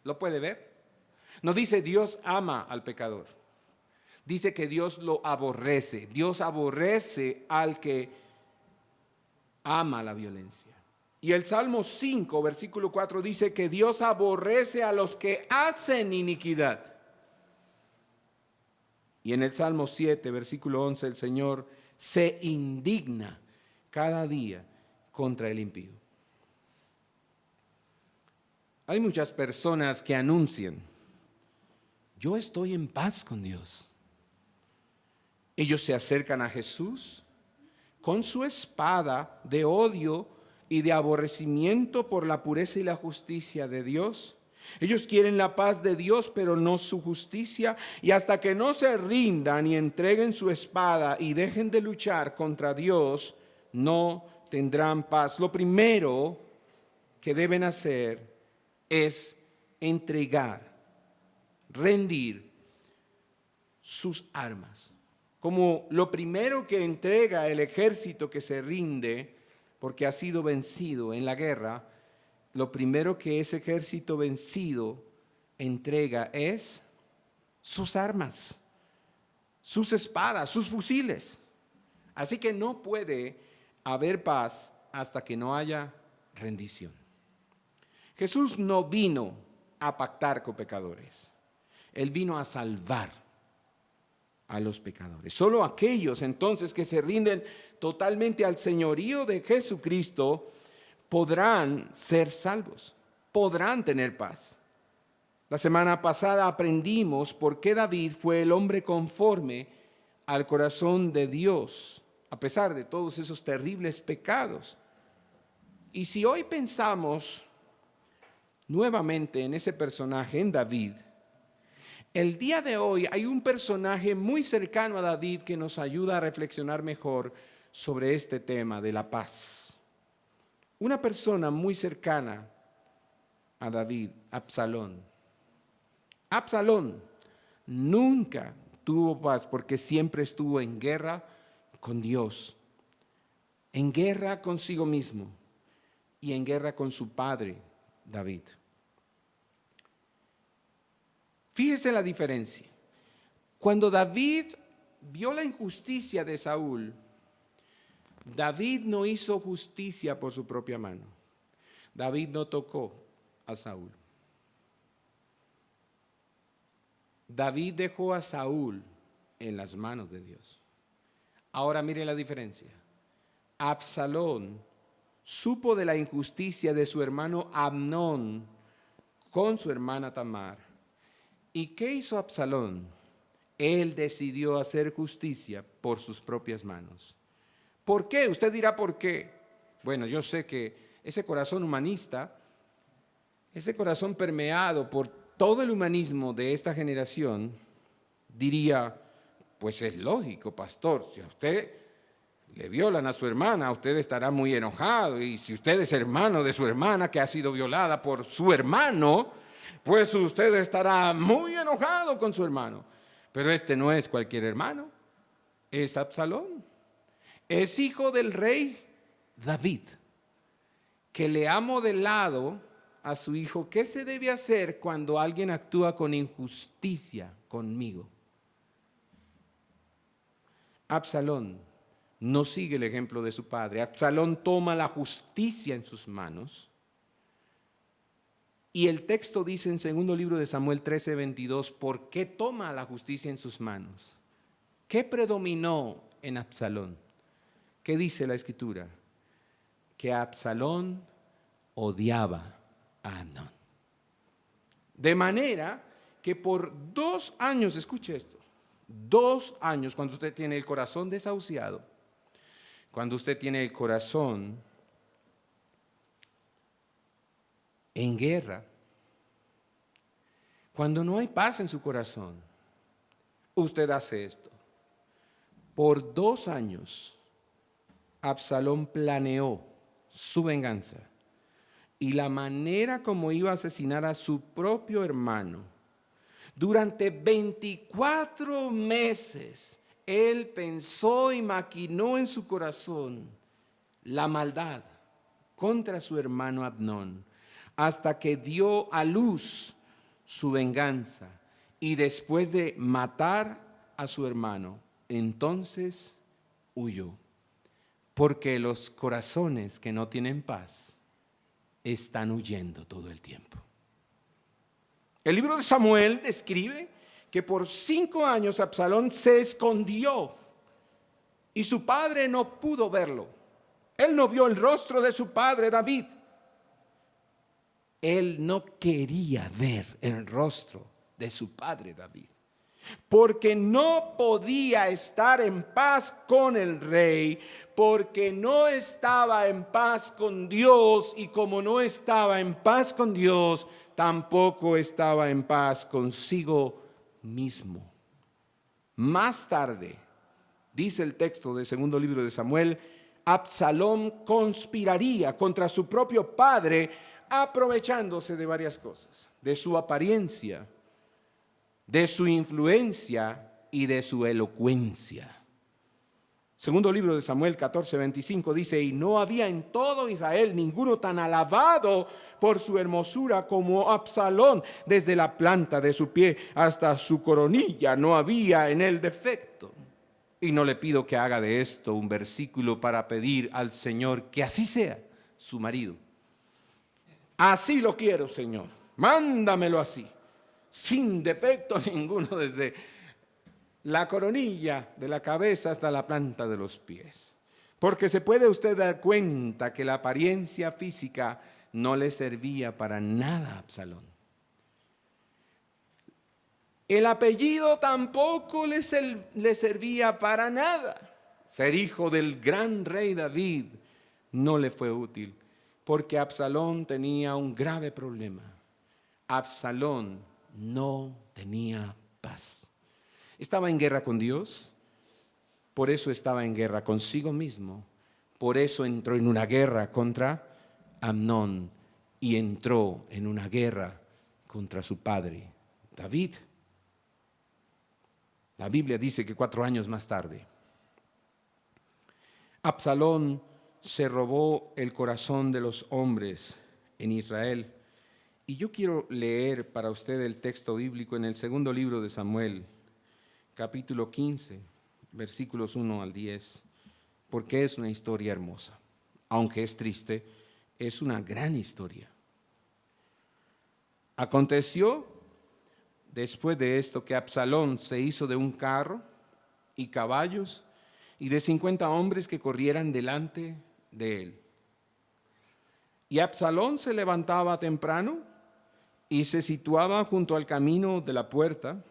¿Lo puede ver? No dice Dios ama al pecador. Dice que Dios lo aborrece. Dios aborrece al que ama la violencia. Y el Salmo 5, versículo 4 dice que Dios aborrece a los que hacen iniquidad. Y en el Salmo 7, versículo 11, el Señor se indigna cada día contra el impío. Hay muchas personas que anuncian, yo estoy en paz con Dios. Ellos se acercan a Jesús con su espada de odio y de aborrecimiento por la pureza y la justicia de Dios. Ellos quieren la paz de Dios, pero no su justicia. Y hasta que no se rindan y entreguen su espada y dejen de luchar contra Dios, no tendrán paz. Lo primero que deben hacer es entregar, rendir sus armas. Como lo primero que entrega el ejército que se rinde porque ha sido vencido en la guerra, lo primero que ese ejército vencido entrega es sus armas, sus espadas, sus fusiles. Así que no puede haber paz hasta que no haya rendición. Jesús no vino a pactar con pecadores. Él vino a salvar a los pecadores. Solo aquellos entonces que se rinden totalmente al señorío de Jesucristo podrán ser salvos, podrán tener paz. La semana pasada aprendimos por qué David fue el hombre conforme al corazón de Dios, a pesar de todos esos terribles pecados. Y si hoy pensamos nuevamente en ese personaje, en David, el día de hoy hay un personaje muy cercano a David que nos ayuda a reflexionar mejor sobre este tema de la paz. Una persona muy cercana a David, Absalón. Absalón nunca tuvo paz porque siempre estuvo en guerra con Dios, en guerra consigo mismo y en guerra con su padre, David. Fíjese la diferencia. Cuando David vio la injusticia de Saúl, David no hizo justicia por su propia mano. David no tocó a Saúl. David dejó a Saúl en las manos de Dios. Ahora mire la diferencia. Absalón supo de la injusticia de su hermano Amnón con su hermana Tamar. ¿Y qué hizo Absalón? Él decidió hacer justicia por sus propias manos. ¿Por qué? Usted dirá ¿por qué? Bueno, yo sé que ese corazón humanista, ese corazón permeado por todo el humanismo de esta generación, diría, pues es lógico, pastor, si a usted le violan a su hermana, usted estará muy enojado, y si usted es hermano de su hermana que ha sido violada por su hermano, pues usted estará muy enojado con su hermano. Pero este no es cualquier hermano, es Absalón. Es hijo del rey David, que le ha modelado a su hijo qué se debe hacer cuando alguien actúa con injusticia conmigo. Absalón no sigue el ejemplo de su padre. Absalón toma la justicia en sus manos. Y el texto dice en segundo libro de Samuel 13:22, ¿por qué toma la justicia en sus manos? ¿Qué predominó en Absalón? ¿Qué dice la Escritura? Que Absalón odiaba a Amnón. De manera que por 2 años, escuche esto, 2 años, cuando usted tiene el corazón desahuciado, cuando usted tiene el corazón en guerra, cuando no hay paz en su corazón, usted hace esto. Por 2 años, Absalón planeó su venganza y la manera como iba a asesinar a su propio hermano. Durante 24 meses, él pensó y maquinó en su corazón la maldad contra su hermano Amnón, hasta que dio a luz su venganza. Y después de matar a su hermano, entonces huyó. Porque los corazones que no tienen paz están huyendo todo el tiempo. El libro de Samuel describe que por 5 años Absalón se escondió y su padre no pudo verlo. Él no vio el rostro de su padre David. Él no quería ver el rostro de su padre David, porque no podía estar en paz con el rey, porque no estaba en paz con Dios, y como no estaba en paz con Dios, tampoco estaba en paz consigo mismo. Más tarde, dice el texto del segundo libro de Samuel, Absalón conspiraría contra su propio padre, aprovechándose de varias cosas, de su apariencia, de su influencia y de su elocuencia. Segundo libro de Samuel 14:25 dice, y no había en todo Israel ninguno tan alabado por su hermosura como Absalón, desde la planta de su pie hasta su coronilla no había en él defecto. Y no le pido que haga de esto un versículo para pedir al Señor que así sea su marido. Así lo quiero, Señor, mándamelo así, sin defecto ninguno, desde la coronilla de la cabeza hasta la planta de los pies. Porque se puede usted dar cuenta que la apariencia física no le servía para nada a Absalón. El apellido tampoco le servía para nada. Ser hijo del gran rey David no le fue útil, porque Absalón tenía un grave problema. Absalón no tenía paz. Estaba en guerra con Dios, por eso estaba en guerra consigo mismo, por eso entró en una guerra contra Amnón y entró en una guerra contra su padre, David. La Biblia dice que 4 años más tarde, Absalón se robó el corazón de los hombres en Israel. Y yo quiero leer para usted el texto bíblico en el segundo libro de Samuel, capítulo 15, versículos 1 al 10, porque es una historia hermosa. Aunque es triste, es una gran historia. Aconteció después de esto que Absalón se hizo de un carro y caballos y de 50 hombres que corrieran delante de él. Y Absalón se levantaba temprano y se situaba junto al camino de la puerta.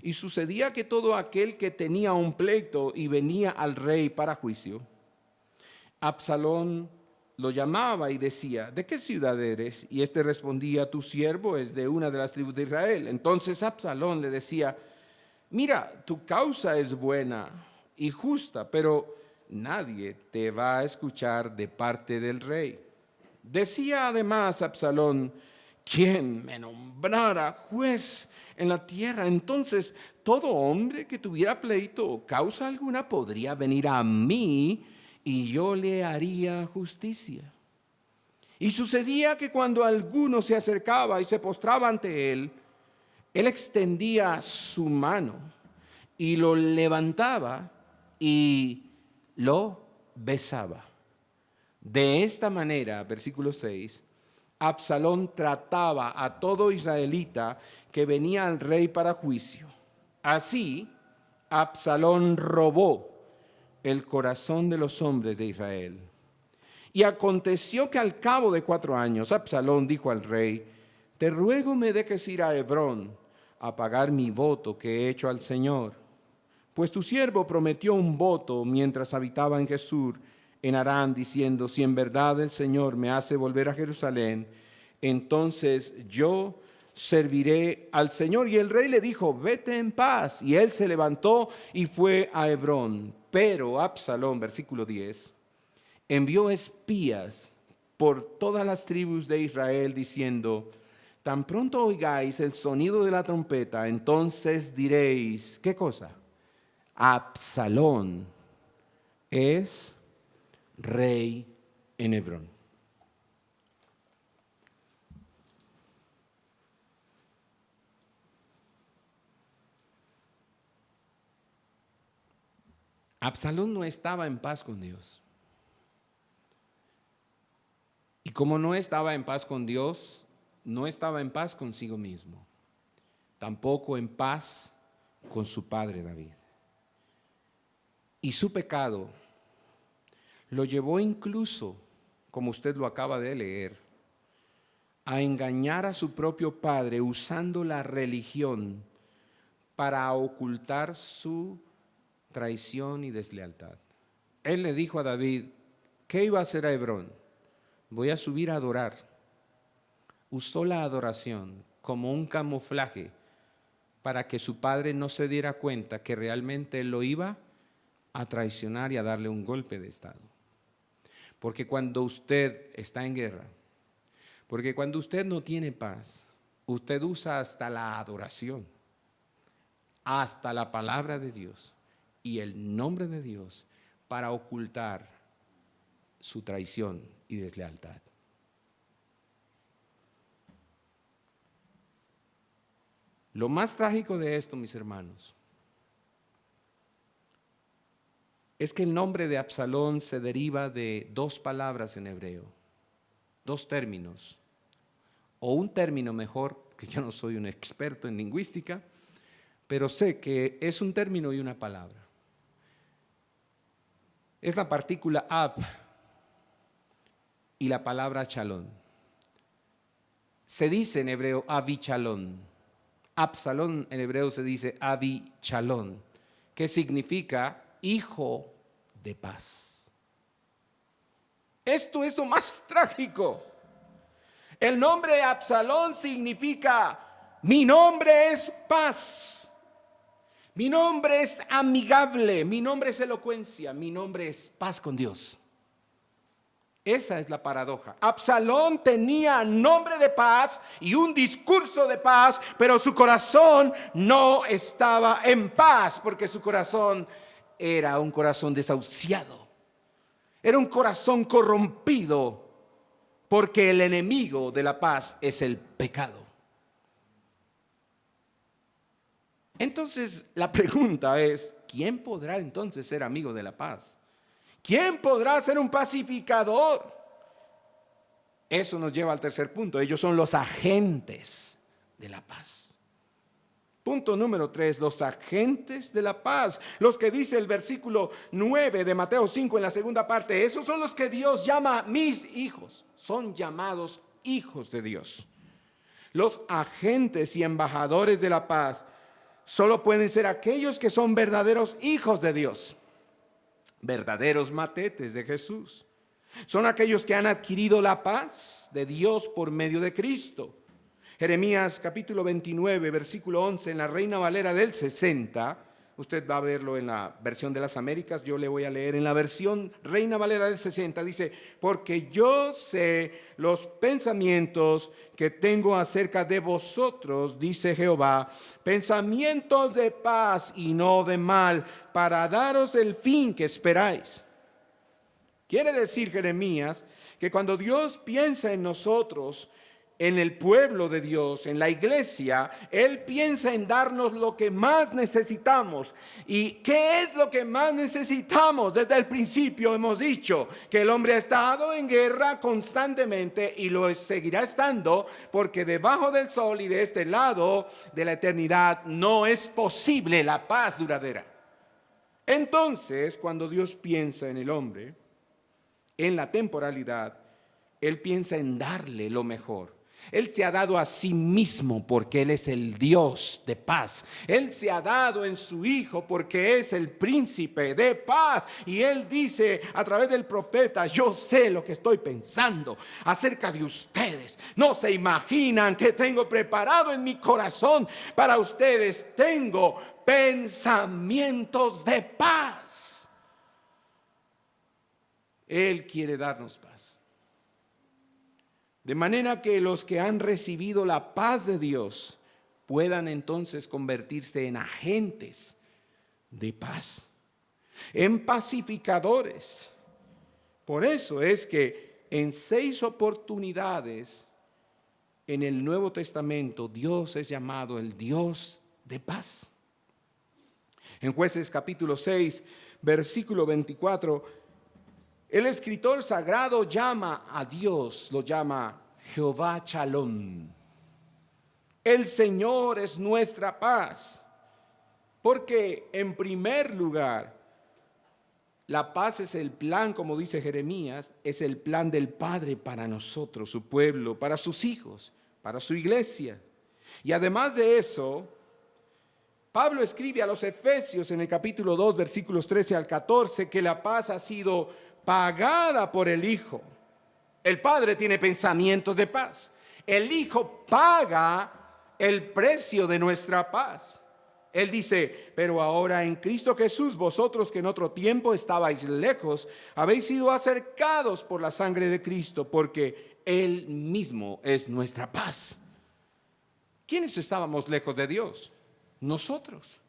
Y sucedía que todo aquel que tenía un pleito y venía al rey para juicio, Absalón lo llamaba y decía, ¿de qué ciudad eres? Y éste respondía, tu siervo es de una de las tribus de Israel. Entonces Absalón le decía, mira, tu causa es buena y justa, pero nadie te va a escuchar de parte del rey. Decía además Absalón, ¿quién me nombrara juez en la tierra? Entonces todo hombre que tuviera pleito o causa alguna podría venir a mí y yo le haría justicia. Y sucedía que cuando alguno se acercaba y se postraba ante él, él extendía su mano y lo levantaba y lo besaba. De esta manera, versículo 6, Absalón trataba a todo israelita que venía al rey para juicio. Así, Absalón robó el corazón de los hombres de Israel. Y aconteció que al cabo de 4 años, Absalón dijo al rey: te ruego me dejes ir a Hebrón a pagar mi voto que he hecho al Señor. Pues tu siervo prometió un voto mientras habitaba en Gesur, en Harán, diciendo: si en verdad el Señor me hace volver a Jerusalén, entonces yo serviré al Señor. Y el rey le dijo: vete en paz. Y él se levantó y fue a Hebrón. Pero Absalón, versículo 10, envió espías por todas las tribus de Israel, diciendo: tan pronto oigáis el sonido de la trompeta, entonces diréis, ¿qué cosa? Absalón es rey en Hebrón. Absalón no estaba en paz con Dios. Y como no estaba en paz con Dios, no estaba en paz consigo mismo, tampoco en paz con su padre David. Y su pecado lo llevó incluso, como usted lo acaba de leer, a engañar a su propio padre usando la religión para ocultar su traición y deslealtad. Él le dijo a David: ¿qué iba a hacer a Hebrón? Voy a subir a adorar. Usó la adoración como un camuflaje para que su padre no se diera cuenta que realmente él lo iba a traicionar y a darle un golpe de estado. Porque cuando usted está en guerra, porque cuando usted no tiene paz, usted usa hasta la adoración, hasta la palabra de Dios y el nombre de Dios para ocultar su traición y deslealtad. Lo más trágico de esto, mis hermanos, es que el nombre de Absalón se deriva de 2 palabras en hebreo, 2 términos, o un término mejor, que yo no soy un experto en lingüística, pero sé que es un término y una palabra. Es la partícula ab y la palabra chalón. Se dice en hebreo avichalón. Absalón en hebreo se dice avichalón, que significa hijo de paz. Esto es lo más trágico. El nombre Absalón significa: mi nombre es paz, mi nombre es amigable, mi nombre es elocuencia, mi nombre es paz con Dios. Esa es la paradoja. Absalón tenía nombre de paz y un discurso de paz, pero su corazón no estaba en paz, porque su corazón era un corazón desahuciado. Era un corazón corrompido, porque el enemigo de la paz es el pecado. Entonces, la pregunta es: ¿quién podrá entonces ser amigo de la paz? ¿Quién podrá ser un pacificador? Eso nos lleva al tercer punto. Ellos son los agentes de la paz. Punto número 3, los agentes de la paz. Los que dice el versículo 9 de Mateo 5 en la segunda parte. Esos son los que Dios llama mis hijos. Son llamados hijos de Dios. Los agentes y embajadores de la paz solo pueden ser aquellos que son verdaderos hijos de Dios. Verdaderos matetes de Jesús. Son aquellos que han adquirido la paz de Dios por medio de Cristo. Jeremías capítulo 29, versículo 11 en la Reina Valera del 60. Usted va a verlo en la versión de las Américas, yo le voy a leer en la versión Reina Valera del 60. Dice: porque yo sé los pensamientos que tengo acerca de vosotros, dice Jehová, pensamientos de paz y no de mal, para daros el fin que esperáis. Quiere decir Jeremías que cuando Dios piensa en nosotros, en el pueblo de Dios, en la iglesia, Él piensa en darnos lo que más necesitamos. ¿Y qué es lo que más necesitamos? Desde el principio hemos dicho que el hombre ha estado en guerra constantemente y lo seguirá estando, porque debajo del sol y de este lado de la eternidad no es posible la paz duradera. Entonces, cuando Dios piensa en el hombre, en la temporalidad, Él piensa en darle lo mejor. Él se ha dado a sí mismo porque Él es el Dios de paz. Él se ha dado en su Hijo porque es el príncipe de paz. Y Él dice a través del profeta: yo sé lo que estoy pensando acerca de ustedes. No se imaginan que tengo preparado en mi corazón para ustedes. Tengo pensamientos de paz. Él quiere darnos paz. De manera que los que han recibido la paz de Dios puedan entonces convertirse en agentes de paz, en pacificadores. Por eso es que en 6 oportunidades en el Nuevo Testamento Dios es llamado el Dios de paz. En Jueces capítulo 6, versículo 24, el escritor sagrado llama a Dios, lo llama Jehová Shalom. El Señor es nuestra paz. Porque en primer lugar, la paz es el plan, como dice Jeremías, es el plan del Padre para nosotros, su pueblo, para sus hijos, para su iglesia. Y además de eso, Pablo escribe a los Efesios en el capítulo 2, versículos 13 al 14, que la paz ha sido pagada por el Hijo. El Padre tiene pensamientos de paz. El Hijo paga el precio de nuestra paz. Él dice: pero ahora en Cristo Jesús, vosotros que en otro tiempo estabais lejos, habéis sido acercados por la sangre de Cristo, porque Él mismo es nuestra paz. ¿Quiénes estábamos lejos de Dios? Nosotros.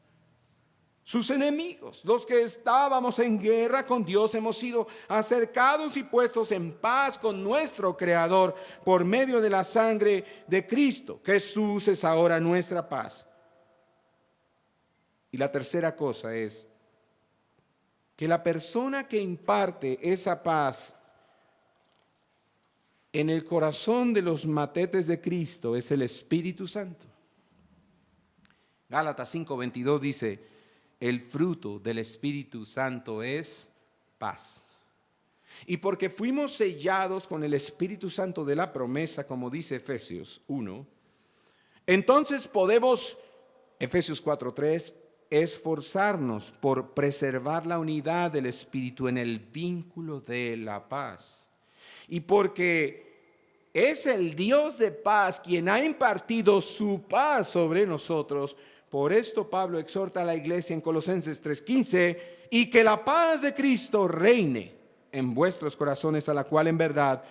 Sus enemigos, los que estábamos en guerra con Dios, hemos sido acercados y puestos en paz con nuestro Creador por medio de la sangre de Cristo. Jesús es ahora nuestra paz. Y la tercera cosa es que la persona que imparte esa paz en el corazón de los matetes de Cristo es el Espíritu Santo. Gálatas 5:22 dice: el fruto del Espíritu Santo es paz. Y porque fuimos sellados con el Espíritu Santo de la promesa, como dice Efesios 1, entonces podemos, Efesios 4:3, esforzarnos por preservar la unidad del Espíritu en el vínculo de la paz. Y porque es el Dios de paz quien ha impartido su paz sobre nosotros, por esto Pablo exhorta a la iglesia en Colosenses 3:15: y que la paz de Cristo reine en vuestros corazones, a la cual en verdad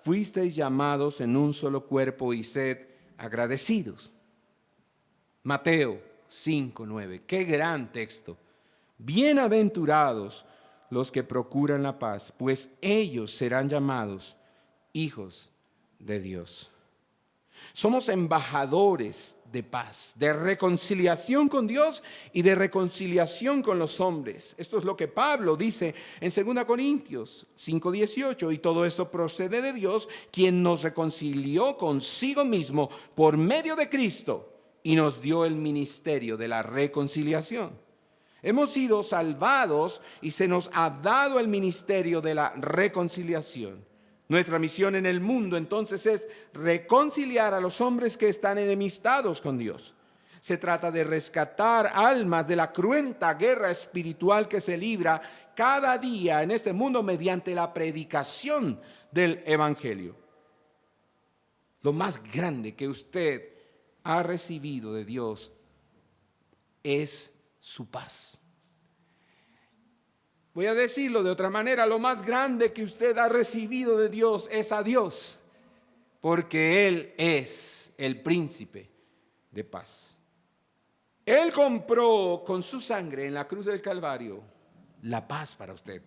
fuisteis llamados en un solo cuerpo, y sed agradecidos. Mateo 5:9. Qué gran texto. Bienaventurados los que procuran la paz, pues ellos serán llamados hijos de Dios. Somos embajadores de paz, de reconciliación con Dios y de reconciliación con los hombres. Esto es lo que Pablo dice en 2 Corintios 5:18. Y todo esto procede de Dios, quien nos reconcilió consigo mismo por medio de Cristo y nos dio el ministerio de la reconciliación. Hemos sido salvados y se nos ha dado el ministerio de la reconciliación. Nuestra misión en el mundo entonces es reconciliar a los hombres que están enemistados con Dios. Se trata de rescatar almas de la cruenta guerra espiritual que se libra cada día en este mundo mediante la predicación del Evangelio. Lo más grande que usted ha recibido de Dios es su paz. Voy a decirlo de otra manera: lo más grande que usted ha recibido de Dios es a Dios, porque Él es el príncipe de paz. Él compró con su sangre en la cruz del Calvario la paz para usted.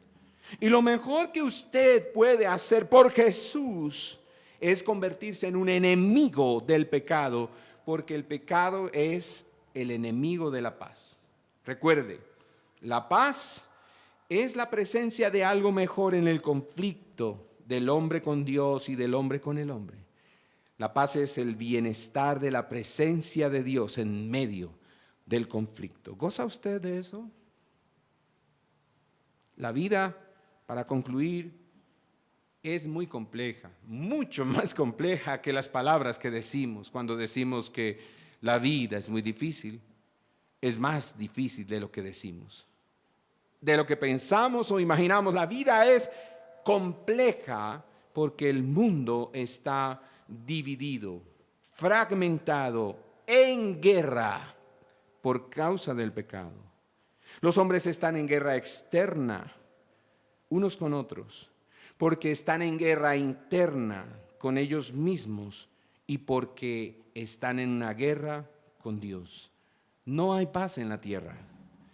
Y lo mejor que usted puede hacer por Jesús es convertirse en un enemigo del pecado, porque el pecado es el enemigo de la paz. Recuerde, la paz es la presencia de algo mejor en el conflicto del hombre con Dios y del hombre con el hombre. La paz es el bienestar de la presencia de Dios en medio del conflicto. ¿Goza usted de eso? La vida, para concluir, es muy compleja, mucho más compleja que las palabras que decimos cuando decimos que la vida es muy difícil. Es más difícil de lo que decimos, de lo que pensamos o imaginamos. La vida es compleja porque el mundo está dividido, fragmentado, en guerra por causa del pecado. Los hombres están en guerra externa unos con otros, porque están en guerra interna con ellos mismos y porque están en una guerra con Dios. No hay paz en la tierra.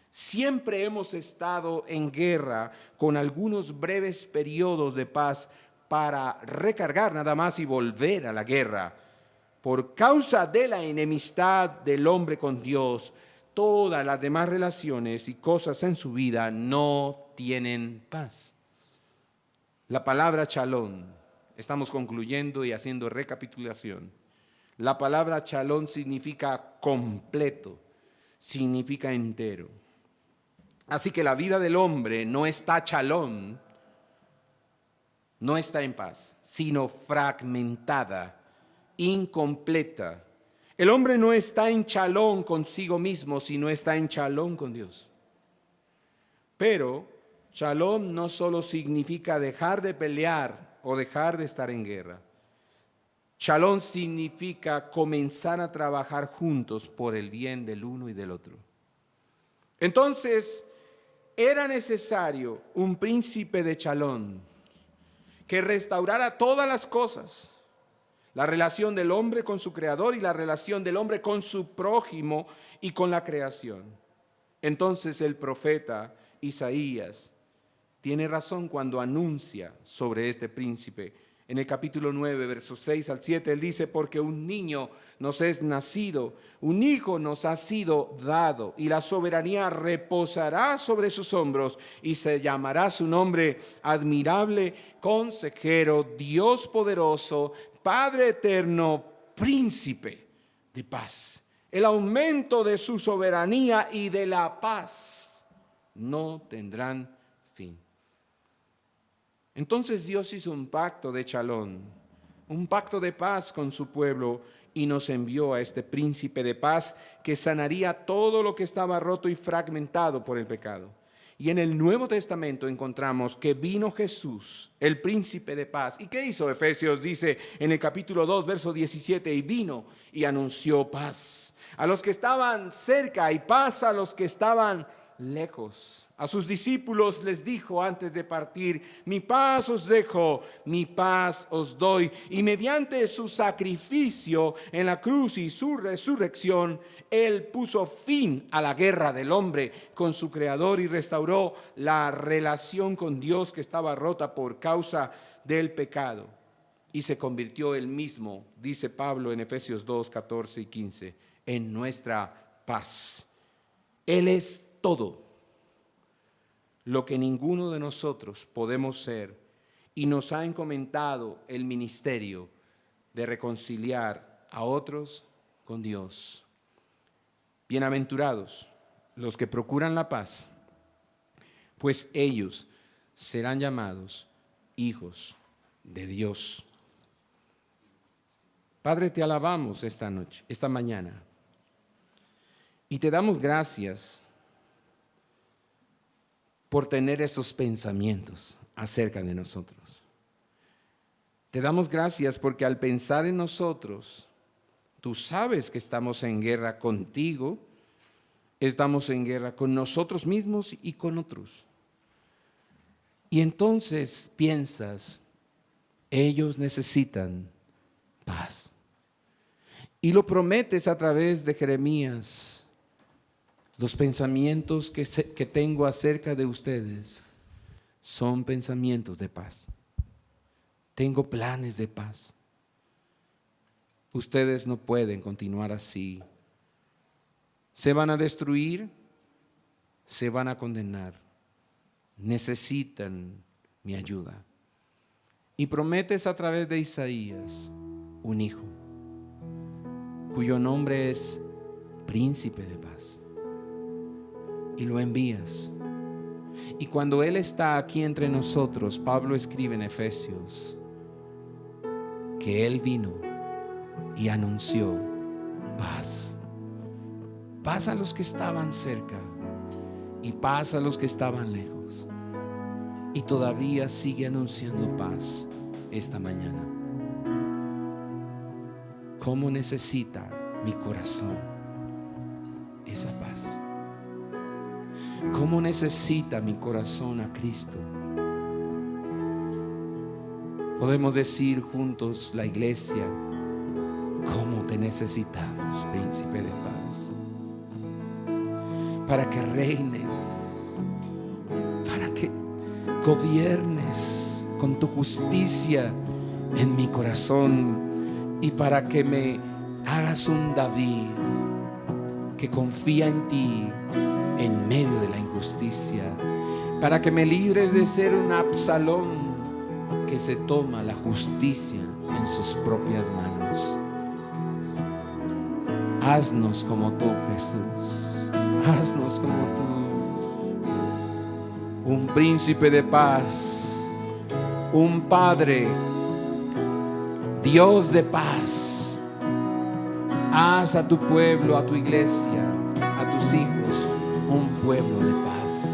Siempre hemos estado en guerra con algunos breves periodos de paz para recargar nada más y volver a la guerra. Por causa de la enemistad del hombre con Dios, todas las demás relaciones y cosas en su vida no tienen paz. La palabra shalom, estamos concluyendo y haciendo recapitulación. La palabra shalom significa completo, significa entero. Así que la vida del hombre no está shalom, no está en paz, sino fragmentada, incompleta. El hombre no está en shalom consigo mismo, sino está en shalom con Dios. Pero shalom no solo significa dejar de pelear o dejar de estar en guerra. Shalom significa comenzar a trabajar juntos por el bien del uno y del otro. Entonces, era necesario un príncipe de shalom que restaurara todas las cosas, la relación del hombre con su creador y la relación del hombre con su prójimo y con la creación. Entonces el profeta Isaías tiene razón cuando anuncia sobre este príncipe. En el capítulo 9, versos 6 al 7, él dice: porque un niño nos es nacido, un hijo nos ha sido dado, y la soberanía reposará sobre sus hombros, y se llamará su nombre admirable, consejero, Dios poderoso, Padre eterno, príncipe de paz. El aumento de su soberanía y de la paz no tendrán fin. Entonces Dios hizo un pacto de shalom, un pacto de paz con su pueblo, y nos envió a este príncipe de paz que sanaría todo lo que estaba roto y fragmentado por el pecado. Y en el Nuevo Testamento encontramos que vino Jesús, el príncipe de paz. ¿Y qué hizo? Efesios dice en el capítulo 2, verso 17, y vino y anunció paz a los que estaban cerca y paz a los que estaban lejos. A sus discípulos les dijo antes de partir: mi paz os dejo, mi paz os doy. Y mediante su sacrificio en la cruz y su resurrección, Él puso fin a la guerra del hombre con su creador y restauró la relación con Dios que estaba rota por causa del pecado. Y se convirtió Él mismo, dice Pablo en Efesios 2, 14 y 15, en nuestra paz. Él es todo lo que ninguno de nosotros podemos ser, y nos ha encomendado el ministerio de reconciliar a otros con Dios. Bienaventurados los que procuran la paz, pues ellos serán llamados hijos de Dios. Padre, te alabamos esta noche, esta mañana, y te damos gracias por tener esos pensamientos acerca de nosotros. Te damos gracias porque al pensar en nosotros, tú sabes que estamos en guerra contigo, estamos en guerra con nosotros mismos y con otros. Y entonces piensas, ellos necesitan paz. Y lo prometes a través de Jeremías. Los pensamientos que tengo acerca de ustedes son pensamientos de paz. Tengo planes de paz. Ustedes no pueden continuar así. Se van a destruir, se van a condenar. Necesitan mi ayuda. Y prometes a través de Isaías un hijo, cuyo nombre es Príncipe de Paz. Y lo envías. Y cuando Él está aquí entre nosotros, Pablo escribe en Efesios que Él vino y anunció paz. Paz a los que estaban cerca y paz a los que estaban lejos. Y todavía sigue anunciando paz esta mañana. ¿Cómo necesita mi corazón esa paz? ¿Cómo necesita mi corazón a Cristo? Podemos decir juntos, la iglesia, ¿cómo te necesitamos, Príncipe de Paz? Para que reines, para que gobiernes con tu justicia en mi corazón y para que me hagas un David que confía en ti en medio de la injusticia, para que me libres de ser un Absalón que se toma la justicia en sus propias manos. Haznos como tú, Jesús. Haznos como tú. Un príncipe de paz, un Padre, Dios de paz. Haz a tu pueblo, a tu iglesia, a tus hijos, un pueblo de paz.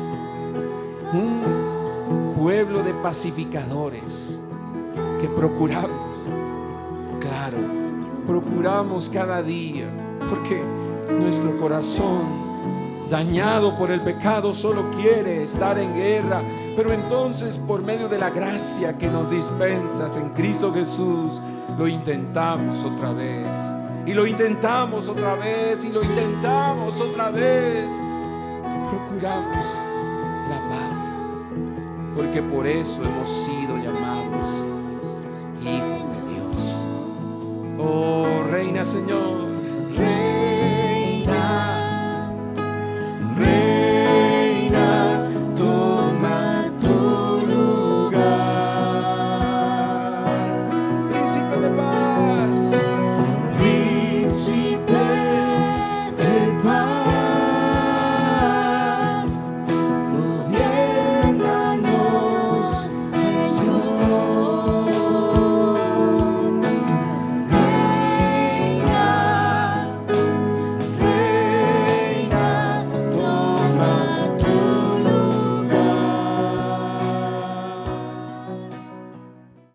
Un pueblo de pacificadores que procuramos, claro, procuramos cada día, porque nuestro corazón dañado por el pecado solo quiere estar en guerra. Pero entonces, por medio de la gracia que nos dispensas en Cristo Jesús, lo intentamos otra vez, y lo intentamos otra vez, y lo intentamos otra vez. Procuramos la paz, porque por eso hemos sido llamados hijos de Dios. Oh, Reina, Señor,